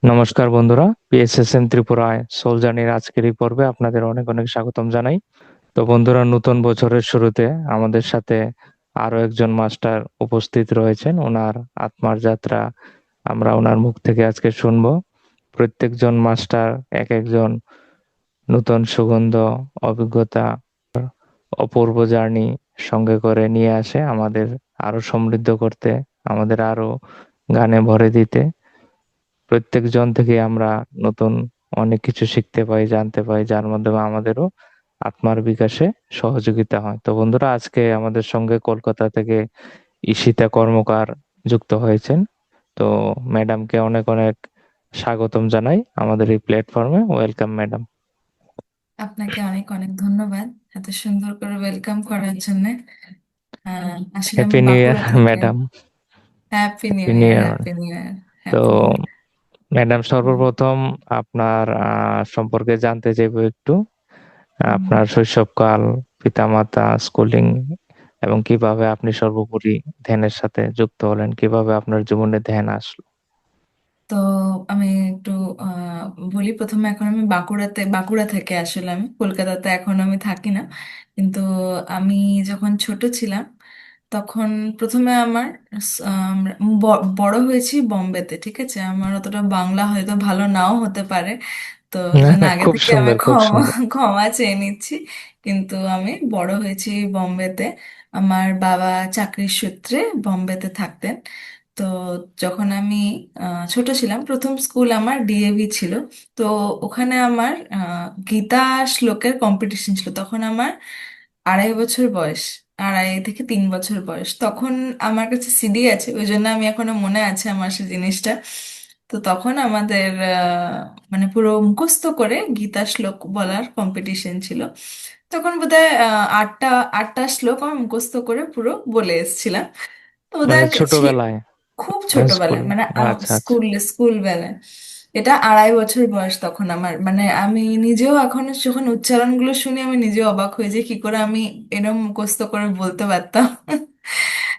নমস্কার বন্ধুরা, পিএসএসএন ত্রিপুরায় সোল জার্নির আজকের এই পর্বে আপনাদের অনেক অনেক স্বাগতম জানাই। তো বন্ধুরা, নতুন বছরের শুরুতে আমাদের সাথে আরো একজন মাস্টার উপস্থিত রয়েছেন। ওনার আত্মার যাত্রা আমরা ওনার মুখ থেকে আজকে শুনবো। প্রত্যেকজন মাস্টার এক একজন নতুন সুগন্ধ, অভিজ্ঞতা, অপূর্ব জার্নি সঙ্গে করে নিয়ে আসে আমাদের আরো সমৃদ্ধ করতে, আমাদের আরো গানে ভরে দিতে। প্রত্যেকজন থেকে আমরা নতুন অনেক কিছু শিখতে পাই, জানতে পাই, যার মাধ্যমে আমাদেরও আত্মার বিকাশে সহযোগিতা হয়। তো বন্ধুরা, আজকে আমাদের সঙ্গে কলকাতা থেকে ঈশিতা কর্মকার যুক্ত হয়েছেন। তো ম্যাডামকে অনেক অনেক স্বাগতম জানাই আমাদের এই প্ল্যাটফর্মে। Welcome madam. আপনাকে অনেক অনেক ধন্যবাদ এত সুন্দর করে ওয়েলকাম করার জন্য। আসলে আমি হ্যাপি নিউ ইয়ার বাঁকুড়া থেকে। Madam. Happy new happy new year, year. Happy new year, তো হ্যাপি নিউ ম্যাডাম, ইয়ার। সর্বপ্রথম আপনার সম্পর্কে জানতে চাইবো একটু। হুম। আপনার শৈশবকাল, পিতামাতা, স্কুলিং, এবং কিভাবে আপনি সর্বোপরি ধ্যানের সাথে যুক্ত হলেন, কিভাবে আপনার জীবনে ধ্যান আসলো। তো আমি একটু আহ, বলি প্রথমে। এখন আমি বাঁকুড়া থেকে, আসলে আমি কলকাতাতে এখন আমি থাকি না। কিন্তু আমি যখন ছোট ছিলাম তখন প্রথমে আমার বড় হয়েছি বোম্বেতে। ঠিক আছে, আমার অতটা বাংলা হয়তো ভালো নাও হতে পারে, তো এই জন্য আগে খুব থেকে আমি সুন্দর, খুব ক্ষমা সুন্দর। ক্ষমা চেয়ে নিচ্ছি। কিন্তু আমি বড় হয়েছি বোম্বেতে। আমার বাবা চাকরির সূত্রে বোম্বেতে থাকতেন। তো যখন আমি ছোট ছিলাম, প্রথম স্কুল আমার ডিএভি ছিল। তো ওখানে আমার গীতা শ্লোকের কম্পিটিশন ছিল। তখন আমার 2.5 বছর বয়স, 2.5 থেকে 3 বছর বয়স তখন। আমার কাছে সিডি আছে, ওই জন্য আমি এখনো মনে আছে আমার সেই জিনিসটা। তো তখন আমাদের মানে পুরো মুখস্থ করে গীতা শ্লোক বলার কম্পিটিশন ছিল। তখন বোধহয় আটটা আটটা শ্লোক আমি মুখস্থ করে পুরো বলে এসেছিলাম। তো মানে ওদের ছোটবেলায় খুব স্কুল? ছোটবেলায়, মানে আচ্ছা, আচ্ছা। স্কুল বেলায়। এটা 2.5 বছর বয়স তখন আমার। মানে আমি নিজেও এখন যখন উচ্চারণগুলো শুনি আমি নিজেও অবাক হয়ে যাই কি করে আমি এরকম মুখস্থ করে বলতে পারতাম।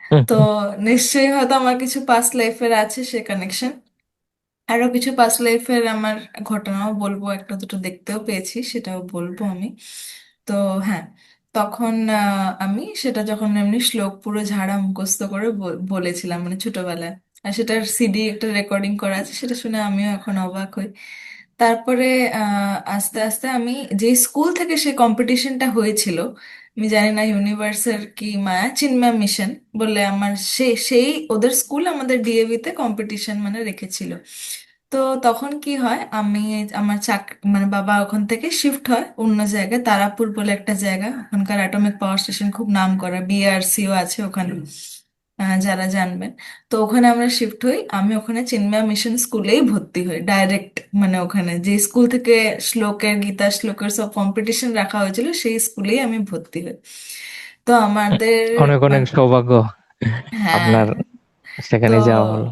হুম, তো নিশ্চয়ই হয়তো আমার কিছু পাস্ট লাইফের আছে সে কানেকশন। আরো কিছু পাস্ট লাইফের আমার ঘটনাও বলবো, একটা দুটো দেখতেও পেয়েছি, সেটাও বলবো আমি। তো হ্যাঁ, তখন আমি সেটা যখন এমনি শ্লোক পুরো ঝাড়া মুখস্থ করে বলেছিলাম মানে ছোটবেলায়। আর সেটার সিডি একটা রেকর্ডিং করা আছে, সেটা শুনে আমিও এখন অবাক হই। তারপরে আস্তে আস্তে আমি যে স্কুল থেকে সেই কম্পিটিশনটা হয়েছিল, আমি জানি না ইউনিভার্সের কি মায়া, চিন্ময় মিশন বলে আমার সেই ওদের স্কুল আমাদের ডিএভি তে কম্পিটিশন মানে রেখেছিল। তো তখন কি হয়, আমি আমার মানে বাবা ওখান থেকে শিফট হয় অন্য জায়গায়, তারাপুর বলে একটা জায়গা, ওখানকার অ্যাটমিক পাওয়ার স্টেশন খুব নাম করা, বিআরসিও আছে ওখানে, যারা জানবেন। তো ওখানে আমরা শিফট হই, আমি ওখানে চিন্ময় মিশন স্কুলেই ভর্তি হই ডাইরেক্ট। মানে ওখানে যে স্কুল থেকে শ্লোকের গীতা শ্লোকের সব কম্পিটিশন রাখা হয়েছিল সেই স্কুলেই আমি ভর্তি হই। তো হুম। আমাদের অনেক অনেক সৌভাগ্য হ্যাঁ। আপনার তো সেখানে যাওয়া হলো।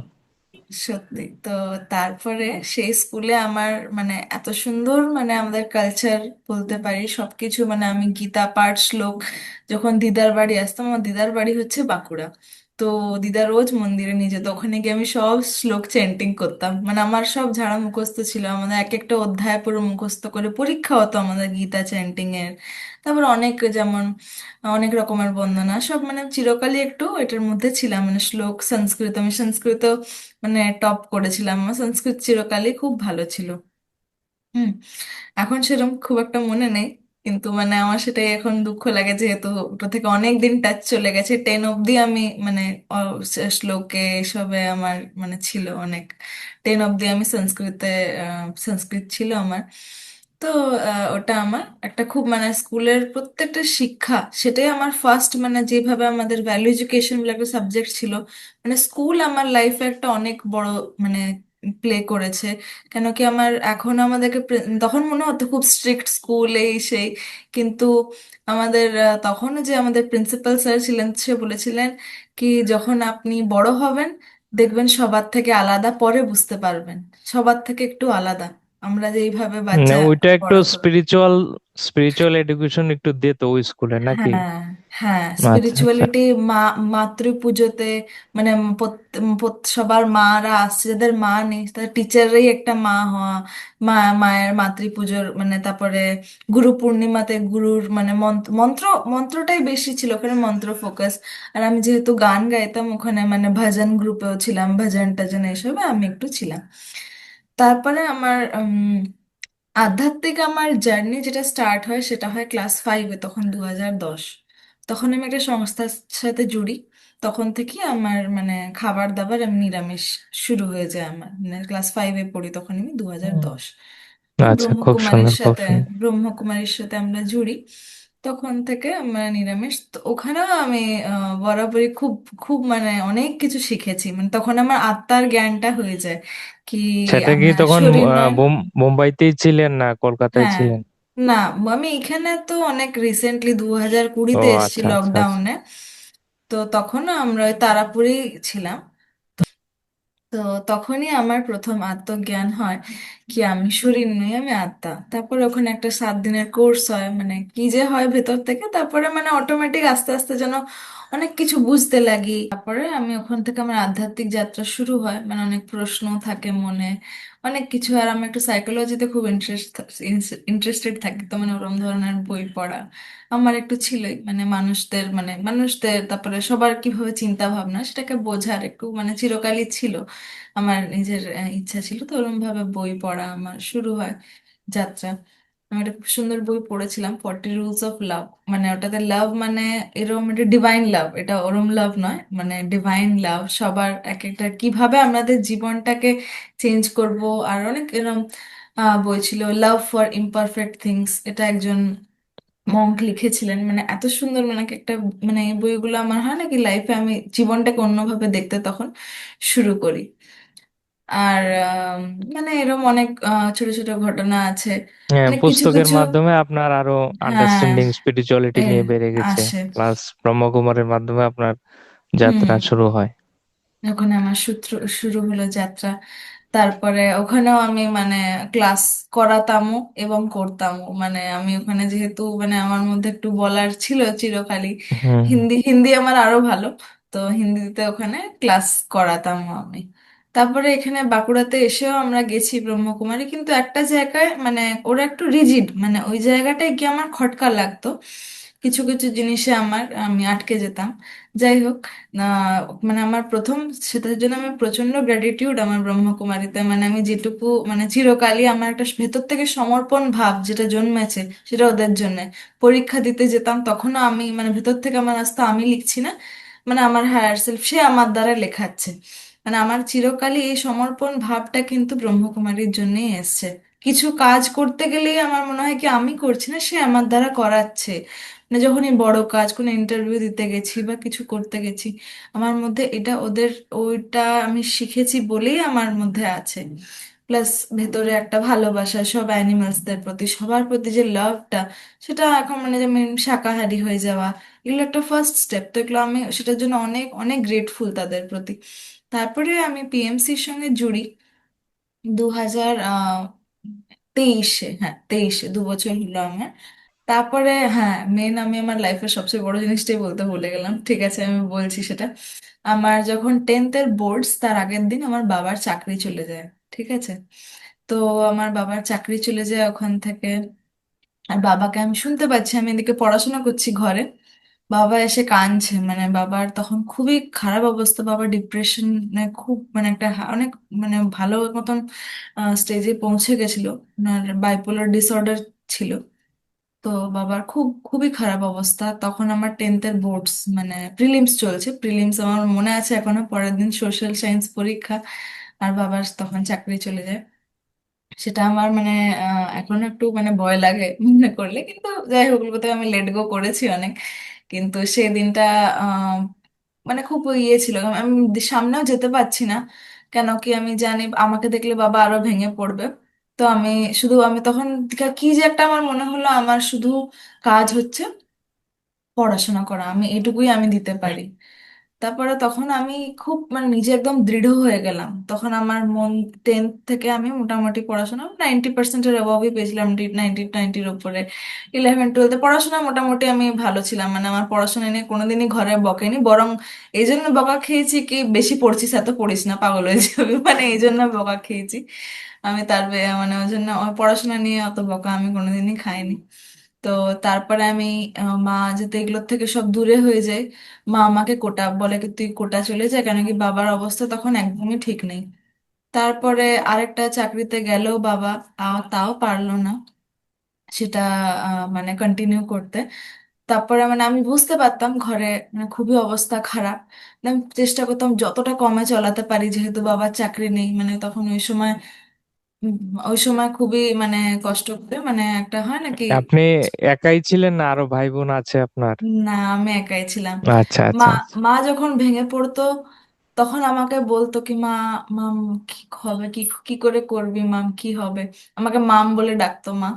সত্যি তো, তারপরে সেই স্কুলে আমার মানে এত সুন্দর, মানে আমাদের কালচার বলতে পারি সবকিছু, মানে আমি গীতা পাঠ শ্লোক যখন দিদার বাড়ি আসতাম, আমার দিদার বাড়ি হচ্ছে বাঁকুড়া। তো দিদা রোজ মন্দিরে নিয়ে যেত, ওখানে গিয়ে আমি সব শ্লোক চ্যান্টিং করতাম। মানে আমার সব ঝাড়া মুখস্থ ছিল, আমাদের এক একটা অধ্যায় পুরো মুখস্থ করে পরীক্ষা হতো আমাদের গীতা চ্যান্টিং এর। তারপর অনেক যেমন অনেক রকমের বন্দনা সব, মানে চিরকালই একটু এটার মধ্যে ছিলাম। মানে শ্লোক সংস্কৃত, আমি সংস্কৃত মানে টপ করেছিলাম, আমার সংস্কৃত চিরকালই খুব ভালো ছিল। হুম। এখন সেরকম খুব একটা মনে নেই, কিন্তু মানে আমার সেটাই এখন দুঃখ লাগে, যেহেতু ওটা থেকে অনেক দিন টাচ চলে গেছে। 10 অবধি আমি মানে শ্লোকে এসবে আমার মানে ছিল অনেক। 10 অবধি আমি সংস্কৃতে, সংস্কৃত ছিল আমার। তো ওটা আমার একটা খুব মানে স্কুলের প্রত্যেকটা শিক্ষা, সেটাই আমার ফার্স্ট, মানে যেভাবে আমাদের ভ্যালু এডুকেশন বলে একটা সাবজেক্ট ছিল, মানে স্কুল আমার লাইফে একটা অনেক বড় মানে প্লে করেছে। কেন কি আমার এখন আমাদেরকে তখন মনে হতো খুব স্ট্রিক্ট স্কুল এই সেই, কিন্তু আমাদের তখন যে আমাদের প্রিন্সিপাল স্যার ছিলেন, সে বলেছিলেন কি যখন আপনি বড় হবেন দেখবেন সবার থেকে আলাদা, পরে বুঝতে পারবেন সবার থেকে একটু আলাদা। আমরা যেইভাবে বাচ্চা ওইটা একটু বড় করে। স্পিরিচুয়াল স্পিরিচুয়াল এডুকেশন একটু দিত ওই স্কুলে নাকি? হ্যাঁ, হ্যাঁ, আচ্ছা আচ্ছা। স্পিরিচুয়ালিটি, মা, মাতৃ পুজোতে মানে সবার মারা আসছে, যাদের মা নেই তাদের টিচাররাই একটা মা হওয়া, মায়ের মাতৃ পুজোর মানে, তারপরে গুরু পূর্ণিমাতে গুরুর মানে মন্ত্র মন্ত্র মন্ত্রটাই বেশি ছিল ওখানে, মন্ত্র ফোকাস। আর আমি যেহেতু গান গাইতাম ওখানে, মানে ভজন গ্রুপেও ছিলাম, ভজন টজন এসবে আমি একটু ছিলাম। তারপরে আমার আধ্যাত্মিক আমার জার্নি যেটা স্টার্ট হয় সেটা হয় ক্লাস 5-এ, তখন 2010। তখন আমি একটা সংস্থার সাথে জুড়ি। তখন থেকে আমার মানে খাবার দাবার আমি নিরামিষ শুরু হয়ে যায় আমার, মানে ক্লাস 5-এ পড়ি তখন আমি, দু হাজার হুম। দশ তো আচ্ছা, খুব সুন্দর খুব সুন্দর। ব্রহ্মকুমারীর সাথে আমরা জুড়ি। তখন থেকে আমরা নিরামিষ, তো ওখানেও আমি বরাবরই খুব খুব মানে অনেক কিছু শিখেছি, মানে তখন আমার আত্মার জ্ঞানটা হয়ে যায় কি সেটা কি আমার তখন শরীর নয়। মুম্বাইতেই ছিলেন না কলকাতায় হ্যাঁ, ছিলেন? না, আমি এখানে তো অনেক রিসেন্টলি 2020 ও এসেছি আচ্ছা আচ্ছা আচ্ছা। লকডাউনে। তো তখনও আমরা ওই তারাপুরেই ছিলাম। তো তখনই আমার প্রথম আত্মজ্ঞান হয় কি আমি শরীর নই, আমি আত্মা। তারপরে ওখানে একটা 7 দিনের কোর্স হয়, মানে কি যে হয় ভেতর থেকে, তারপরে মানে অটোমেটিক আস্তে আস্তে যেন অনেক কিছু বুঝতে লাগি। তারপরে আমি ওখান থেকে আমার আধ্যাত্মিক যাত্রা শুরু হয়, মানে অনেক প্রশ্ন থাকে মনে, অনেক কিছু। আর আমি একটু সাইকোলজিতে খুব ইন্টারেস্টেড থাকি, তো মানে ওরম ধরনের বই পড়া আমার একটু ছিলই, মানে মানুষদের তারপরে সবার কিভাবে চিন্তা ভাবনা সেটাকে বোঝার একটু মানে চিরকালই ছিল আমার নিজের ইচ্ছা ছিল। তো ওরকম ভাবে বই পড়া আমার শুরু হয় যাত্রা। আমি একটা খুব সুন্দর বই পড়েছিলাম, 40 রুলস অফ লাভ। মানে ওটাতে লাভ মানে এরকম একটা ডিভাইন লাভ, এটা ওরম লাভ নয়, মানে ডিভাইন লাভ সবার এক একটা, কিভাবে আমাদের জীবনটাকে চেঞ্জ করব। আর অনেক এরকম বই ছিল, লাভ ফর ইমপারফেক্ট থিংস, এটা একজন মঙ্ক লিখেছিলেন। মানে এত সুন্দর, মানে কি একটা, মানে এই বইগুলো আমার হয় নাকি লাইফে আমি জীবনটাকে অন্যভাবে দেখতে তখন শুরু করি। আর মানে এরকম অনেক ছোট ছোট ঘটনা আছে, হ্যাঁ, মানে কিছু পুস্তকের কিছু। মাধ্যমে আপনার আরো হ্যাঁ, আন্ডারস্ট্যান্ডিং স্পিরিচুয়ালিটি এ নিয়ে বেড়ে গেছে, আসে। প্লাস ব্রহ্মকুমারের মাধ্যমে আপনার হুম, যাত্রা শুরু হয়। ওখানে আমার শুরু হলো যাত্রা। তারপরে ওখানেও আমি মানে ক্লাস করাতামও এবং করতামও, মানে আমি ওখানে যেহেতু মানে আমার মধ্যে একটু বলার ছিল চিরকালই, হুম। হিন্দি হিন্দি আমার আরো ভালো, তো হিন্দিতে ওখানে ক্লাস করাতামও আমি। তারপরে এখানে বাঁকুড়াতে এসেও আমরা গেছি ব্রহ্মকুমারী, কিন্তু একটা জায়গায় মানে ওরা একটু রিজিড, মানে ওই জায়গাটায় গিয়ে আমার খটকা লাগতো, কিছু কিছু জিনিসে আমি আটকে যেতাম। যাই হোক, না, মানে আমার প্রথম, সেটার জন্য আমি প্রচন্ড গ্র্যাটিটিউড আমার ব্রহ্মকুমারীতে, মানে আমি যেটুকু মানে চিরকালই আমার একটা ভেতর থেকে সমর্পণ ভাব যেটা জন্মেছে সেটা ওদের জন্য। পরীক্ষা দিতে যেতাম তখনও আমি মানে ভেতর থেকে আমার আসতো আমি লিখছি না, মানে আমার হায়ার সেলফ সে আমার দ্বারা লেখাচ্ছে। মানে আমার চিরকালই এই সমর্পণ ভাবটা কিন্তু ব্রহ্মকুমারীর জন্যই এসছে। কিছু কাজ করতে গেলেই আমার মনে হয় কি আমি করছি না, সে আমার দ্বারা করাচ্ছে। মানে যখনই বড় কাজ, কোনো ইন্টারভিউ দিতে গেছি বা কিছু করতে গেছি, আমার মধ্যে এটা ওদের, ওইটা আমি শিখেছি বলেই আমার মধ্যে আছে। প্লাস ভেতরে একটা ভালোবাসা সব অ্যানিমালসদের প্রতি, সবার প্রতি যে লাভটা, সেটা এখন মানে যেমন শাকাহারি হয়ে যাওয়া, এগুলো একটা ফার্স্ট স্টেপ। তো এগুলো আমি সেটার জন্য অনেক অনেক গ্রেটফুল তাদের প্রতি। তারপরে আমি পিএমসির সঙ্গে জুড়ি 2023-এ, হ্যাঁ 23-এ, 2 বছর হলো আমার। তারপরে হ্যাঁ, মেন আমি আমার লাইফের সবচেয়ে বড় জিনিসটাই বলতে ভুলে গেলাম, ঠিক আছে আমি বলছি সেটা। আমার যখন 10th-এর বোর্ডস, তার আগের দিন আমার বাবার চাকরি চলে যায়, ঠিক আছে। তো আমার বাবার চাকরি চলে যায় ওখান থেকে। আর বাবাকে আমি শুনতে পাচ্ছি, আমি এদিকে পড়াশোনা করছি ঘরে, বাবা এসে কাঁদছে, মানে বাবার তখন খুবই খারাপ অবস্থা, বাবা ডিপ্রেশন, মানে খুব মানে একটা অনেক মানে ভালো মতন স্টেজে পৌঁছে গেছিল, ওনার বাইপোলার ডিসঅর্ডার ছিল। তো বাবার খুবই খারাপ অবস্থা তখন। আমার 10th-এর বোর্ডস মানে প্রিলিমস চলছে, প্রিলিমস আমার মনে আছে এখনো, পরের দিন সোশ্যাল সায়েন্স পরীক্ষা, আর বাবার তখন চাকরি চলে যায়। সেটা আমার মানে এখনো একটু মানে ভয় লাগে মনে করলে, কিন্তু যাই হোক ওগুলো থেকে আমি লেট গো করেছি অনেক। কিন্তু সেই দিনটা আহ, মানে খুব ইয়ে ছিল, আমি সামনেও যেতে পারছি না, কেন কি আমি জানি আমাকে দেখলে বাবা আরো ভেঙে পড়বে। তো আমি তখন কি যে একটা আমার মনে হলো, আমার শুধু কাজ হচ্ছে পড়াশোনা করা, আমি এটুকুই আমি দিতে পারি। তারপরে তখন আমি খুব মানে নিজে একদম দৃঢ় হয়ে গেলাম। তখন আমার মন, 10th থেকে আমি মোটামুটি পড়াশোনা 90%-এর অভাবই পেয়েছিলাম, 90-90-র উপরে। 11-12-এ পড়াশোনা মোটামুটি আমি ভালো ছিলাম, মানে আমার পড়াশোনা নিয়ে কোনোদিনই ঘরে বকেনি, বরং এই জন্য বকা খেয়েছি কি, বেশি পড়ছিস এত পড়িস না, পাগল হয়ে যাবে, মানে এই জন্য বকা খেয়েছি আমি। মানে ওই জন্য ওই পড়াশোনা নিয়ে অত বকা আমি কোনোদিনই খাইনি। তো তারপরে আমি মা যাতে এগুলোর থেকে সব দূরে হয়ে যায়, মা আমাকে কোটা বলে কি তুই কোটা চলে যা, কেন কি বাবার অবস্থা তখন একদমই ঠিক নেই। তারপরে আরেকটা চাকরিতে গেলেও বাবা তাও পারলো না সেটা মানে কন্টিনিউ করতে। তারপরে মানে আমি বুঝতে পারতাম ঘরে মানে খুবই অবস্থা খারাপ। আমি চেষ্টা করতাম যতটা কমে চলাতে পারি, যেহেতু বাবার চাকরি নেই, মানে তখন ওই সময় উম, ওই সময় খুবই মানে কষ্ট করে, মানে একটা হয় নাকি। আপনি একাই ছিলেন না আরো ভাই বোন আছে আপনার? না, আমি একাই ছিলাম। আচ্ছা মা আচ্ছা। মা যখন ভেঙে পড়তো তখন আমাকে বলতো কি, মাম কি হবে, কি কি করে করবি মাম, কি হবে। আমাকে মাম বলে ডাকতো মা।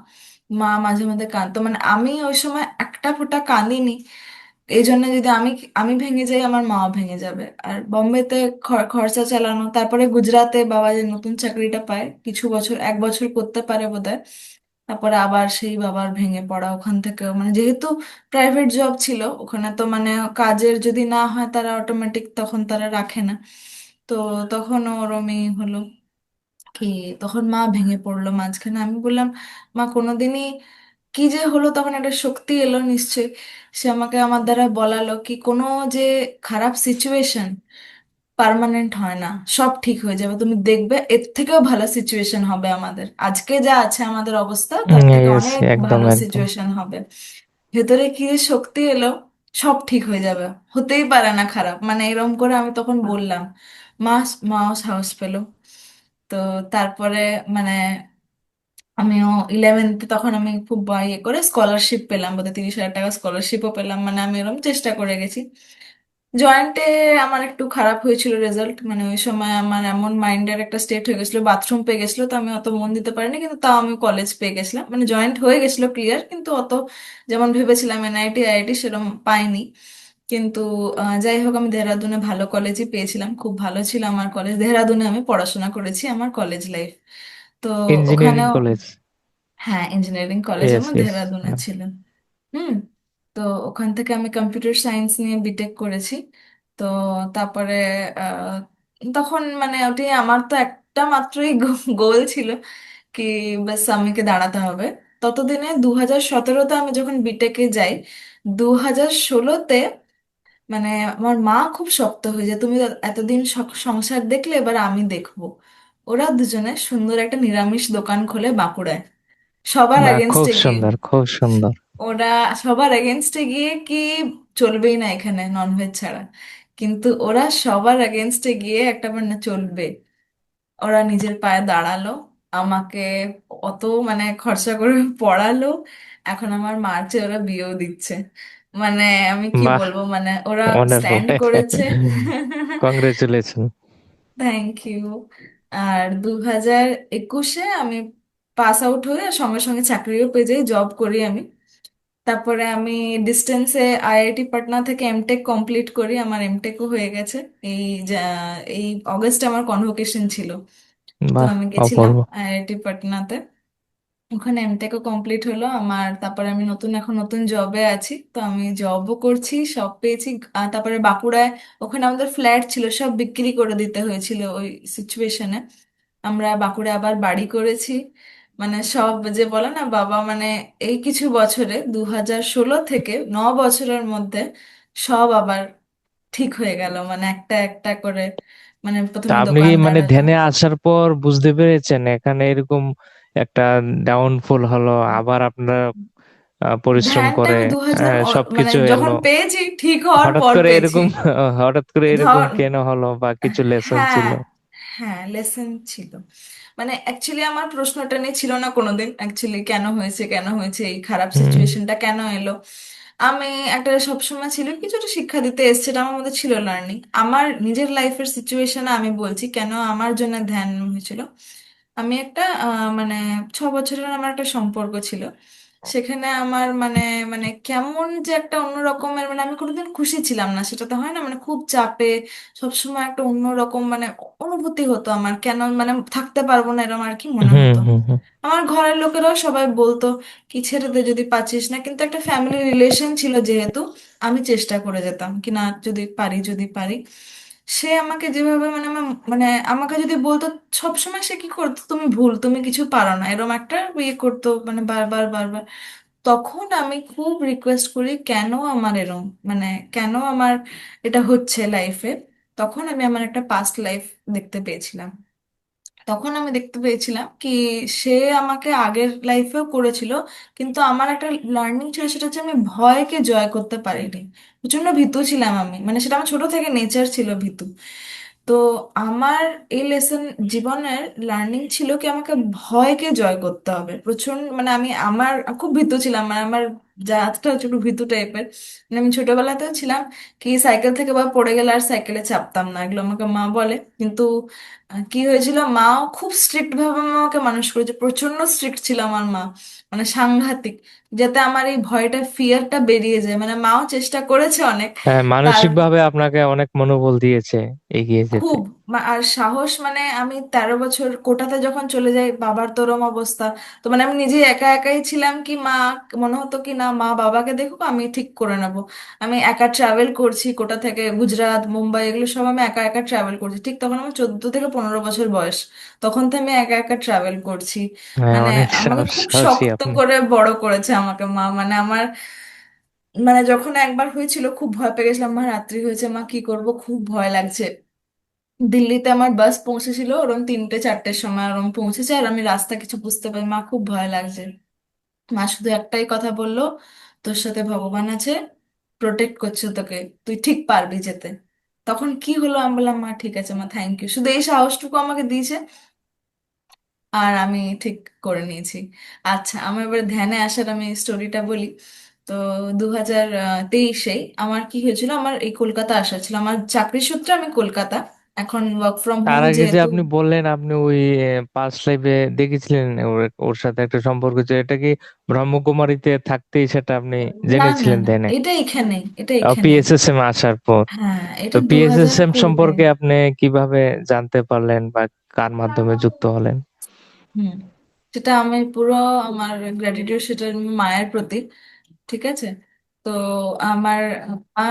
মা মাঝে মধ্যে কাঁদতো, মানে আমি ওই সময় একটা ফোঁটা কাঁদিনি। এই জন্য যদি আমি আমি ভেঙে যাই, আমার মাও ভেঙে যাবে। আর বোম্বেতে খরচা চালানো, তারপরে গুজরাটে বাবা যে নতুন চাকরিটা পায়, কিছু বছর, 1 বছর করতে পারে বোধহয়, তারপরে আবার সেই বাবার ভেঙে পড়া ওখান থেকে, মানে যেহেতু প্রাইভেট জব ছিল ওখানে, তো মানে কাজের যদি না হয় তারা অটোমেটিক তখন তারা রাখে না। তো তখন ওরমই হলো কি, তখন মা ভেঙে পড়লো মাঝখানে। আমি বললাম মা কোনোদিনই, কি যে হলো, তখন একটা শক্তি এলো নিশ্চয়ই। সে আমাকে আমার দ্বারা বলালো কি, কোনো যে খারাপ সিচুয়েশন পার্মানেন্ট হয় না, সব ঠিক হয়ে যাবে, তুমি দেখবে এর থেকেও ভালো সিচুয়েশন হবে আমাদের, আজকে যা আছে আমাদের অবস্থা তার থেকে ইয়েস, অনেক একদম ভালো একদম। সিচুয়েশন হবে। ভেতরে কি যে শক্তি এলো, সব ঠিক হয়ে যাবে, হতেই পারে না খারাপ, মানে এরকম করে আমি তখন বললাম। মা মাও সাহস পেল। তো তারপরে মানে আমিও 11th তখন আমি খুব ইয়ে করে স্কলারশিপ পেলাম, বোধহয় 30,000 টাকা স্কলারশিপও পেলাম, মানে আমি এরকম চেষ্টা করে গেছি। জয়েন্টে আমার একটু খারাপ হয়েছিল রেজাল্ট, মানে ওই সময় আমার এমন মাইন্ডের একটা স্টেট হয়ে গেছিল, বাথরুম পেয়ে গেছিল, তো আমি অত মন দিতে পারিনি, কিন্তু তাও আমি কলেজ পেয়ে গেছিলাম, মানে জয়েন্ট হয়ে গেছিল ক্লিয়ার, কিন্তু অত যেমন ভেবেছিলাম এনআইটি আইআইটি সেরকম পাইনি। কিন্তু যাই হোক, আমি দেহরাদুনে ভালো কলেজই পেয়েছিলাম, খুব ভালো ছিল আমার কলেজ, দেহরাদুনে আমি পড়াশোনা করেছি আমার কলেজ লাইফ। তো ইঞ্জিনিয়ারিং ওখানেও, কলেজ। হ্যাঁ ইঞ্জিনিয়ারিং কলেজ ইয়েস আমার ইয়েস। দেহরাদুনে ছিল। হুম। তো ওখান থেকে আমি কম্পিউটার সায়েন্স নিয়ে বিটেক করেছি। তো তারপরে আহ, তখন মানে ওটি আমার তো একটা মাত্রই গোল ছিল কি, বাস আমিকে দাঁড়াতে হবে। ততদিনে 2017-তে আমি যখন বিটেকে যাই, 2016-তে মানে আমার মা খুব শক্ত হয়ে যায়, তুমি তো এতদিন সংসার দেখলে, এবার আমি দেখবো। ওরা দুজনে সুন্দর একটা নিরামিষ দোকান খোলে বাঁকুড়ায়, সবার বাহ, খুব এগেনস্টে গিয়ে। সুন্দর খুব সুন্দর। ওরা সবার এগেনস্টে গিয়ে কি, চলবেই না এখানে ননভেজ ছাড়া, কিন্তু ওরা সবার এগেনস্টে গিয়ে একটা বার না চলবে, ওরা নিজের পায়ে দাঁড়ালো, আমাকে অত মানে খরচা করে পড়ালো, এখন আমার মার্চে ওরা বিয়েও দিচ্ছে। মানে আমি কি বাহ, বলবো, মানে ওরা ওয়ান্ডারফুল। স্ট্যান্ড করেছে। কংগ্রেচুলেশন। Thank you. আর 2021-এ আমি পাস আউট হয়ে সঙ্গে সঙ্গে চাকরিও পেয়ে যাই, জব করি আমি। তারপরে আমি ডিস্টেন্সে আইআইটি পাটনা থেকে এমটেক কমপ্লিট করি, আমার এমটেকও হয়ে গেছে। এই এই অগস্টে আমার কনভোকেশন ছিল, তো বাহ, আমি গেছিলাম অপূর্ব। আইআইটি পাটনাতে, ওখানে এমটেকও কমপ্লিট হলো আমার। তারপরে আমি এখন নতুন জবে আছি, তো আমি জবও করছি, সব পেয়েছি। তারপরে বাঁকুড়ায়, ওখানে আমাদের ফ্ল্যাট ছিল, সব বিক্রি করে দিতে হয়েছিল ওই সিচুয়েশনে। আমরা বাঁকুড়ায় আবার বাড়ি করেছি, মানে সব যে বলে না বাবা, মানে এই কিছু বছরে 2016 থেকে 9 বছরের মধ্যে সব আবার ঠিক হয়ে গেল, মানে একটা একটা করে, মানে তা প্রথমে আপনি কি দোকানদার মানে এলো। ধ্যানে আসার পর বুঝতে পেরেছেন এখানে এরকম একটা ডাউনফল হলো, আবার আপনার পরিশ্রম ধ্যানটা করে আমি 2000 মানে সবকিছু যখন এলো, পেয়েছি, ঠিক হওয়ার হঠাৎ পর করে পেয়েছি। এরকম হঠাৎ করে এরকম ধর, কেন হলো, বা কিছু লেসন হ্যাঁ ছিল? হ্যাঁ লেসন ছিল। মানে অ্যাকচুয়ালি আমার প্রশ্নটা নিয়ে ছিল না কোনোদিন, অ্যাকচুয়ালি কেন হয়েছে, কেন হয়েছে, এই খারাপ হুম। সিচুয়েশনটা কেন এলো। আমি একটা সবসময় ছিল কিছুটা শিক্ষা দিতে এসছে, এটা আমার মধ্যে ছিল লার্নিং। আমার নিজের লাইফের সিচুয়েশনে আমি বলছি কেন আমার জন্য ধ্যান হয়েছিল। আমি একটা মানে 6 বছরের আমার একটা সম্পর্ক ছিল, সেখানে আমার মানে মানে কেমন যে একটা অন্য রকমের, মানে আমি কোনোদিন খুশি ছিলাম না, সেটা তো হয় না, মানে খুব চাপে সবসময় একটা অন্যরকম মানে অনুভূতি হতো আমার, কেন মানে থাকতে পারবো না এরকম আর কি মনে হুম হতো। হুম হুম। আমার ঘরের লোকেরাও সবাই বলতো কি ছেড়ে দে যদি পাচ্ছিস না, কিন্তু একটা ফ্যামিলি রিলেশন ছিল যেহেতু, আমি চেষ্টা করে যেতাম কি না যদি পারি যদি পারি। সে আমাকে যেভাবে মানে মানে আমাকে যদি বলতো, সবসময় সে কি করতো, তুমি ভুল, তুমি কিছু পারো না, এরকম একটা ইয়ে করতো মানে বারবার বারবার। তখন আমি খুব রিকোয়েস্ট করি কেন আমার এরম, মানে কেন আমার এটা হচ্ছে লাইফে। তখন আমি আমার একটা পাস্ট লাইফ দেখতে পেয়েছিলাম। তখন আমি দেখতে পেয়েছিলাম কি সে আমাকে আগের লাইফেও করেছিল, কিন্তু আমার একটা লার্নিং ছিল, সেটা হচ্ছে আমি ভয়কে জয় করতে পারিনি। প্রচন্ড ভীতু ছিলাম আমি, মানে সেটা আমার ছোট থেকে নেচার ছিল ভীতু। তো আমার এই লেসন জীবনের লার্নিং ছিল কি আমাকে ভয়কে জয় করতে হবে প্রচন্ড, মানে আমার খুব ভীতু ছিলাম, মানে আমার জাতটা হচ্ছে একটু ভীতু টাইপের। মানে আমি ছোটবেলাতেও ছিলাম কি সাইকেল থেকে বা পড়ে গেলে আর সাইকেলে চাপতাম না, এগুলো আমাকে মা বলে। কিন্তু কি হয়েছিল, মাও খুব স্ট্রিক্ট ভাবে আমাকে মানুষ করেছে, প্রচন্ড স্ট্রিক্ট ছিল আমার মা, মানে সাংঘাতিক, যাতে আমার এই ভয়টা ফিয়ারটা বেরিয়ে যায়, মানে মাও চেষ্টা করেছে অনেক। হ্যাঁ, তার মানসিক ভাবে আপনাকে অনেক মনোবল দিয়েছে এগিয়ে যেতে। খুব আর সাহস, মানে আমি 13 বছর কোটাতে যখন চলে যাই, বাবার তোরম অবস্থা। তো মানে আমি নিজে একা একাই ছিলাম কি মা, মনে হতো কি না মা বাবাকে দেখুক, আমি ঠিক করে নেব। আমি একা ট্রাভেল করছি কোটা থেকে গুজরাট মুম্বাই, এগুলো সব আমি একা একা ট্রাভেল করছি, ঠিক তখন আমার 14 থেকে 15 বছর বয়স। তখন থেকে আমি একা একা ট্রাভেল করছি। হ্যাঁ, মানে অনেক আমাকে খুব সাহসী শক্ত আপনি। করে বড় করেছে আমাকে মা, মানে আমার মানে যখন একবার হয়েছিল খুব ভয় পেয়ে গেছিলাম, মা রাত্রি হয়েছে মা কি করব, খুব ভয় লাগছে। দিল্লিতে আমার বাস পৌঁছেছিল ওরকম 3টে 4টের সময় ওরকম পৌঁছেছে, আর আমি রাস্তা কিছু বুঝতে পারি, মা খুব ভয় লাগছে। মা শুধু একটাই কথা বললো, তোর সাথে ভগবান আছে, প্রোটেক্ট করছে তোকে, তুই ঠিক পারবি যেতে। তখন কি হলো, আমি বললাম মা ঠিক আছে মা, থ্যাংক ইউ, শুধু এই সাহসটুকু আমাকে দিয়েছে, আর আমি ঠিক করে নিয়েছি। আচ্ছা, আমার এবার ধ্যানে আসার আমি স্টোরিটা বলি। তো 2023-এ আমার কি হয়েছিল, আমার এই কলকাতা আসা ছিল আমার চাকরির সূত্রে, আমি কলকাতা, এখন ওয়ার্ক ফ্রম তার হোম আগে যে যেহেতু। আপনি বললেন আপনি ওই পাস্ট লাইফে দেখেছিলেন ওর ওর সাথে একটা সম্পর্ক ছিল, এটা কি ব্রহ্মকুমারীতে থাকতেই সেটা আপনি না না জেনেছিলেন না, দেনে? এটা এখানেই, এটা এখানেই। পিএসএসএম আসার পর? হ্যাঁ, তো এটা দু হাজার পিএসএসএম কুড়িতে সম্পর্কে আপনি কিভাবে জানতে পারলেন বা কার মাধ্যমে যুক্ত হলেন? হুম, সেটা আমি পুরো আমার গ্র্যাটিটিউড সেটা আমার মায়ের প্রতি। ঠিক আছে। তো আমার মা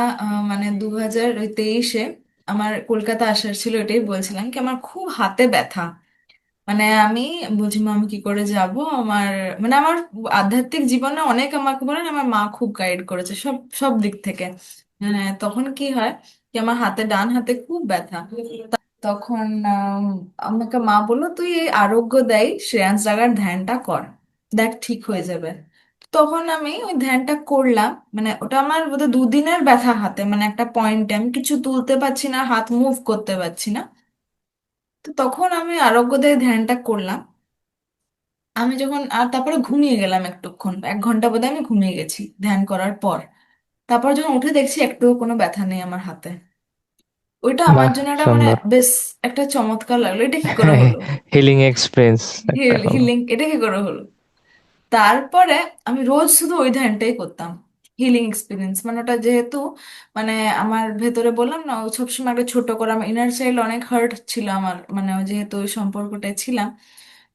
মানে 2023-এ আমার কলকাতা আসার ছিল, এটাই বলছিলাম কি আমার খুব হাতে ব্যথা। মানে আমি বলছি মা আমি কি করে যাব, আমার মানে আমার আধ্যাত্মিক জীবনে অনেক আমাকে বলেন আমার মা খুব গাইড করেছে সব সব দিক থেকে। মানে তখন কি হয় কি আমার হাতে, ডান হাতে খুব ব্যথা। তখন আমাকে মা বললো তুই এই আরোগ্য দেয় শ্রেয়াংস জাগার ধ্যানটা কর, দেখ ঠিক হয়ে যাবে। তখন আমি ওই ধ্যানটা করলাম, মানে ওটা আমার বোধহয় 2 দিনের ব্যথা হাতে, মানে একটা পয়েন্টে আমি কিছু তুলতে পারছি না, হাত মুভ করতে পারছি না। তো তখন আমি আরোগ্য দেয় ধ্যানটা করলাম। আমি যখন আর তারপরে ঘুমিয়ে গেলাম একটুক্ষণ, 1 ঘন্টা বোধহয় আমি ঘুমিয়ে গেছি ধ্যান করার পর। তারপর যখন উঠে দেখছি একটুও কোনো ব্যথা নেই আমার হাতে। ওইটা আমার বাহ, জন্য একটা মানে সুন্দর। বেশ একটা চমৎকার লাগলো, এটা কি করে হলো, হিলিং এক্সপিরিয়েন্স একটা হলো। হিলিং এটা কি করে হলো। তারপরে আমি রোজ শুধু ওই ধ্যানটাই করতাম, হিলিং এক্সপিরিয়েন্স, মানে ওটা যেহেতু মানে আমার ভেতরে বললাম না ও সবসময় একটা ছোট করে, আমার ইনার চাইল্ড অনেক হার্ট ছিল আমার, মানে ও যেহেতু ওই সম্পর্কটায় ছিলাম,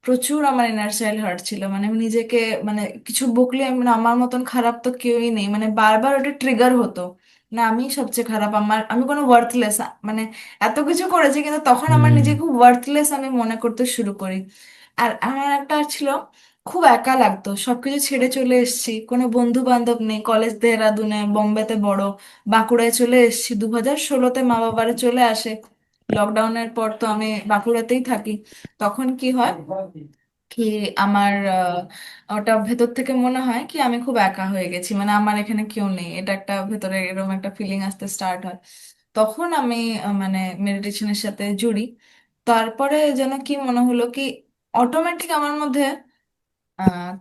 প্রচুর আমার ইনার চাইল্ড হার্ট ছিল, মানে আমি নিজেকে মানে কিছু বকলে মানে আমার মতন খারাপ তো কেউই নেই, মানে বারবার ওটা ট্রিগার হতো না আমি সবচেয়ে খারাপ, আমি কোনো ওয়ার্থলেস, মানে এত কিছু করেছি কিন্তু তখন আমার হুম। নিজেকে খুব ওয়ার্থলেস আমি মনে করতে শুরু করি। আর আমার একটা ছিল, খুব একা লাগতো, সবকিছু ছেড়ে চলে এসেছি, কোনো বন্ধু বান্ধব নেই, কলেজ দেহরাদুনে, বোম্বেতে বড়, বাঁকুড়ায় চলে এসেছি 2016-তে মা বাবারা চলে আসে। লকডাউনের পর তো আমি বাঁকুড়াতেই থাকি। তখন কি হয় কি আমার ওটা ভেতর থেকে মনে হয় কি আমি খুব একা হয়ে গেছি, মানে আমার এখানে কেউ নেই, এটা একটা ভেতরে এরকম একটা ফিলিং আসতে স্টার্ট হয়। তখন আমি মানে মেডিটেশনের সাথে জুড়ি। তারপরে যেন কি মনে হলো কি অটোমেটিক আমার মধ্যে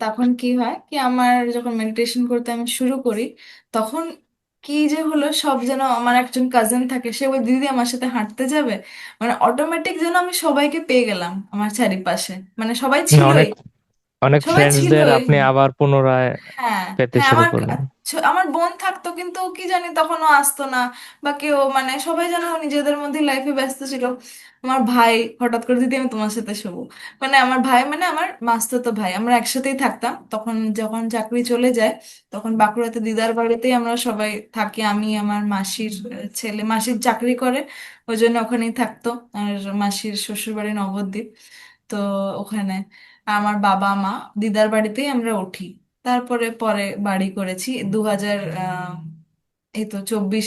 তখন কি হয় কি আমার যখন মেডিটেশন করতে আমি শুরু করি, তখন কি যে হলো, সব যেন আমার একজন কাজিন থাকে, সে ওই দিদি আমার সাথে হাঁটতে যাবে, মানে অটোমেটিক যেন আমি সবাইকে পেয়ে গেলাম আমার চারিপাশে, মানে সবাই অনেক ছিলই। অনেক সবাই ফ্রেন্ডসদের ছিলই। আপনি আবার পুনরায় হ্যাঁ, পেতে হ্যাঁ, শুরু আমার করলেন। আমার বোন থাকতো, কিন্তু কি জানি তখন ও আসতো না, বা কেউ মানে সবাই যেন নিজেদের মধ্যে লাইফে ব্যস্ত ছিল। আমার ভাই হঠাৎ করে, দিদি আমি তোমার সাথে শোবো, মানে আমার ভাই মানে আমার মাস্তুতো ভাই, আমরা একসাথেই থাকতাম তখন। যখন চাকরি চলে যায় তখন বাঁকুড়াতে দিদার বাড়িতেই আমরা সবাই থাকি। আমি আমার মাসির ছেলে, মাসির চাকরি করে ওই জন্য ওখানেই থাকতো। আর মাসির শ্বশুর বাড়ি নবদ্বীপ, তো ওখানে আমার বাবা মা, দিদার বাড়িতেই আমরা উঠি। তারপরে পরে বাড়ি করেছি 2000 এই তো 24,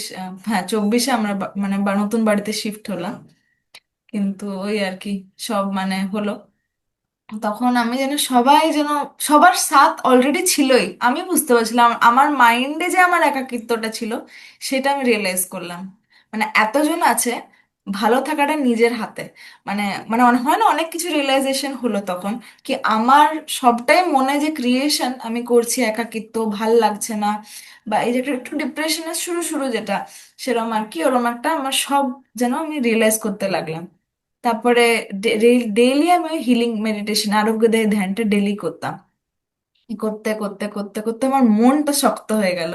হ্যাঁ 24-এ আমরা মানে নতুন বাড়িতে শিফট হলাম। কিন্তু ওই আর কি, সব মানে হলো। তখন আমি যেন সবাই যেন, সবার সাথ অলরেডি ছিলই, আমি বুঝতে পারছিলাম আমার মাইন্ডে যে আমার একাকিত্বটা ছিল সেটা আমি রিয়েলাইজ করলাম। মানে এতজন আছে, ভালো থাকাটা নিজের হাতে। মানে মানে হয় না, অনেক কিছু রিয়েলাইজেশন হলো তখন, কি আমার সবটাই মনে যে ক্রিয়েশন আমি করছি, একাকিত্ব ভাল লাগছে না, বা এই যে একটু একটু ডিপ্রেশনের শুরু শুরু যেটা, সেরকম আর কি, ওরকম একটা আমার সব যেন আমি রিয়েলাইজ করতে লাগলাম। তারপরে ডেইলি আমি হিলিং মেডিটেশন, আরোগ্যদায়ী ধ্যানটা ডেইলি করতাম। করতে করতে করতে করতে আমার মনটা শক্ত হয়ে গেল।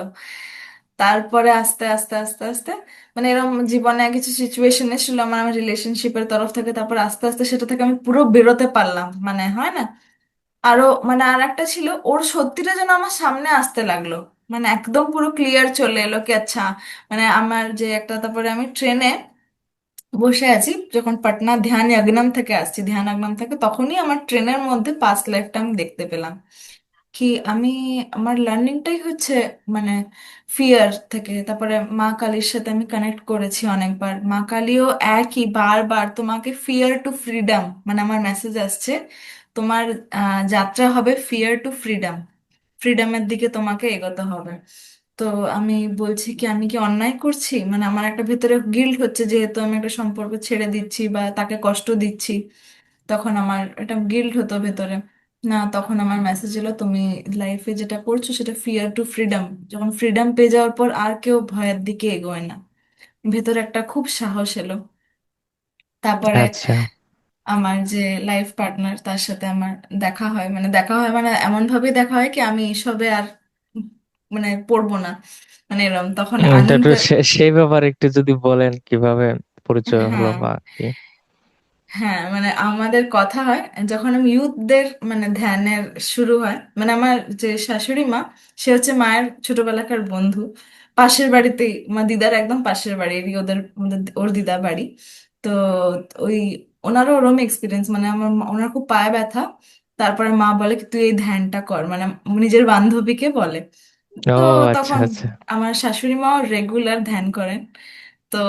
তারপরে আস্তে আস্তে আস্তে আস্তে মানে এরকম জীবনে কিছু সিচুয়েশন এসেছিল আমার আমার রিলেশনশিপের তরফ থেকে, তারপর আস্তে আস্তে সেটা থেকে আমি পুরো বেরোতে পারলাম, মানে হয় না। আরো মানে আর একটা ছিল, ওর সত্যিটা যেন আমার সামনে আসতে লাগলো, মানে একদম পুরো ক্লিয়ার চলে এলো কি আচ্ছা, মানে আমার যে একটা, তারপরে আমি ট্রেনে বসে আছি যখন পাটনা ধ্যান যজ্ঞনাম থেকে আসছি, ধ্যান যজ্ঞনাম থেকে, তখনই আমার ট্রেনের মধ্যে পাস্ট লাইফটা আমি দেখতে পেলাম। কি আমি, আমার লার্নিংটাই হচ্ছে মানে ফিয়ার থেকে। তারপরে মা কালীর সাথে আমি কানেক্ট করেছি অনেকবার, মা কালীও একই বারবার তোমাকে ফিয়ার টু ফ্রিডম, মানে আমার মেসেজ আসছে তোমার যাত্রা হবে ফিয়ার টু ফ্রিডম, ফ্রিডমের দিকে তোমাকে এগোতে হবে। তো আমি বলছি কি আমি কি অন্যায় করছি, মানে আমার একটা ভেতরে গিল্ট হচ্ছে যেহেতু আমি একটা সম্পর্ক ছেড়ে দিচ্ছি বা তাকে কষ্ট দিচ্ছি, তখন আমার একটা গিল্ট হতো ভেতরে। না, তখন আমার মেসেজ এলো তুমি লাইফে যেটা করছো সেটা ফিয়ার টু ফ্রিডম, যখন ফ্রিডম পেয়ে যাওয়ার পর আর কেউ ভয়ের দিকে এগোয় না। ভেতরে একটা খুব সাহস এলো। তারপরে আচ্ছা। আমার যে লাইফ পার্টনার তার সাথে আমার দেখা হয়, মানে দেখা হয় মানে এমন ভাবে দেখা হয় কি আমি এসবে আর মানে পড়বো না, মানে এরকম তখন তা আর্নিং। একটু সেই ব্যাপারে একটু যদি বলেন কিভাবে পরিচয় হলো হ্যাঁ, বা কি। হ্যাঁ, মানে আমাদের কথা হয় যখন আমি ইউথদের মানে ধ্যানের শুরু হয়, মানে আমার যে শাশুড়ি মা, সে হচ্ছে মায়ের ছোটবেলাকার বন্ধু, পাশের বাড়িতেই, মা দিদার একদম পাশের বাড়ি, ওর দিদার বাড়ি। তো ওই ওনারও ওরম এক্সপিরিয়েন্স, মানে ওনার খুব পায়ে ব্যথা। তারপরে মা বলে কি তুই এই ধ্যানটা কর, মানে নিজের বান্ধবীকে বলে। ও তো আচ্ছা তখন আচ্ছা। আমার শাশুড়ি মাও রেগুলার ধ্যান করেন। তো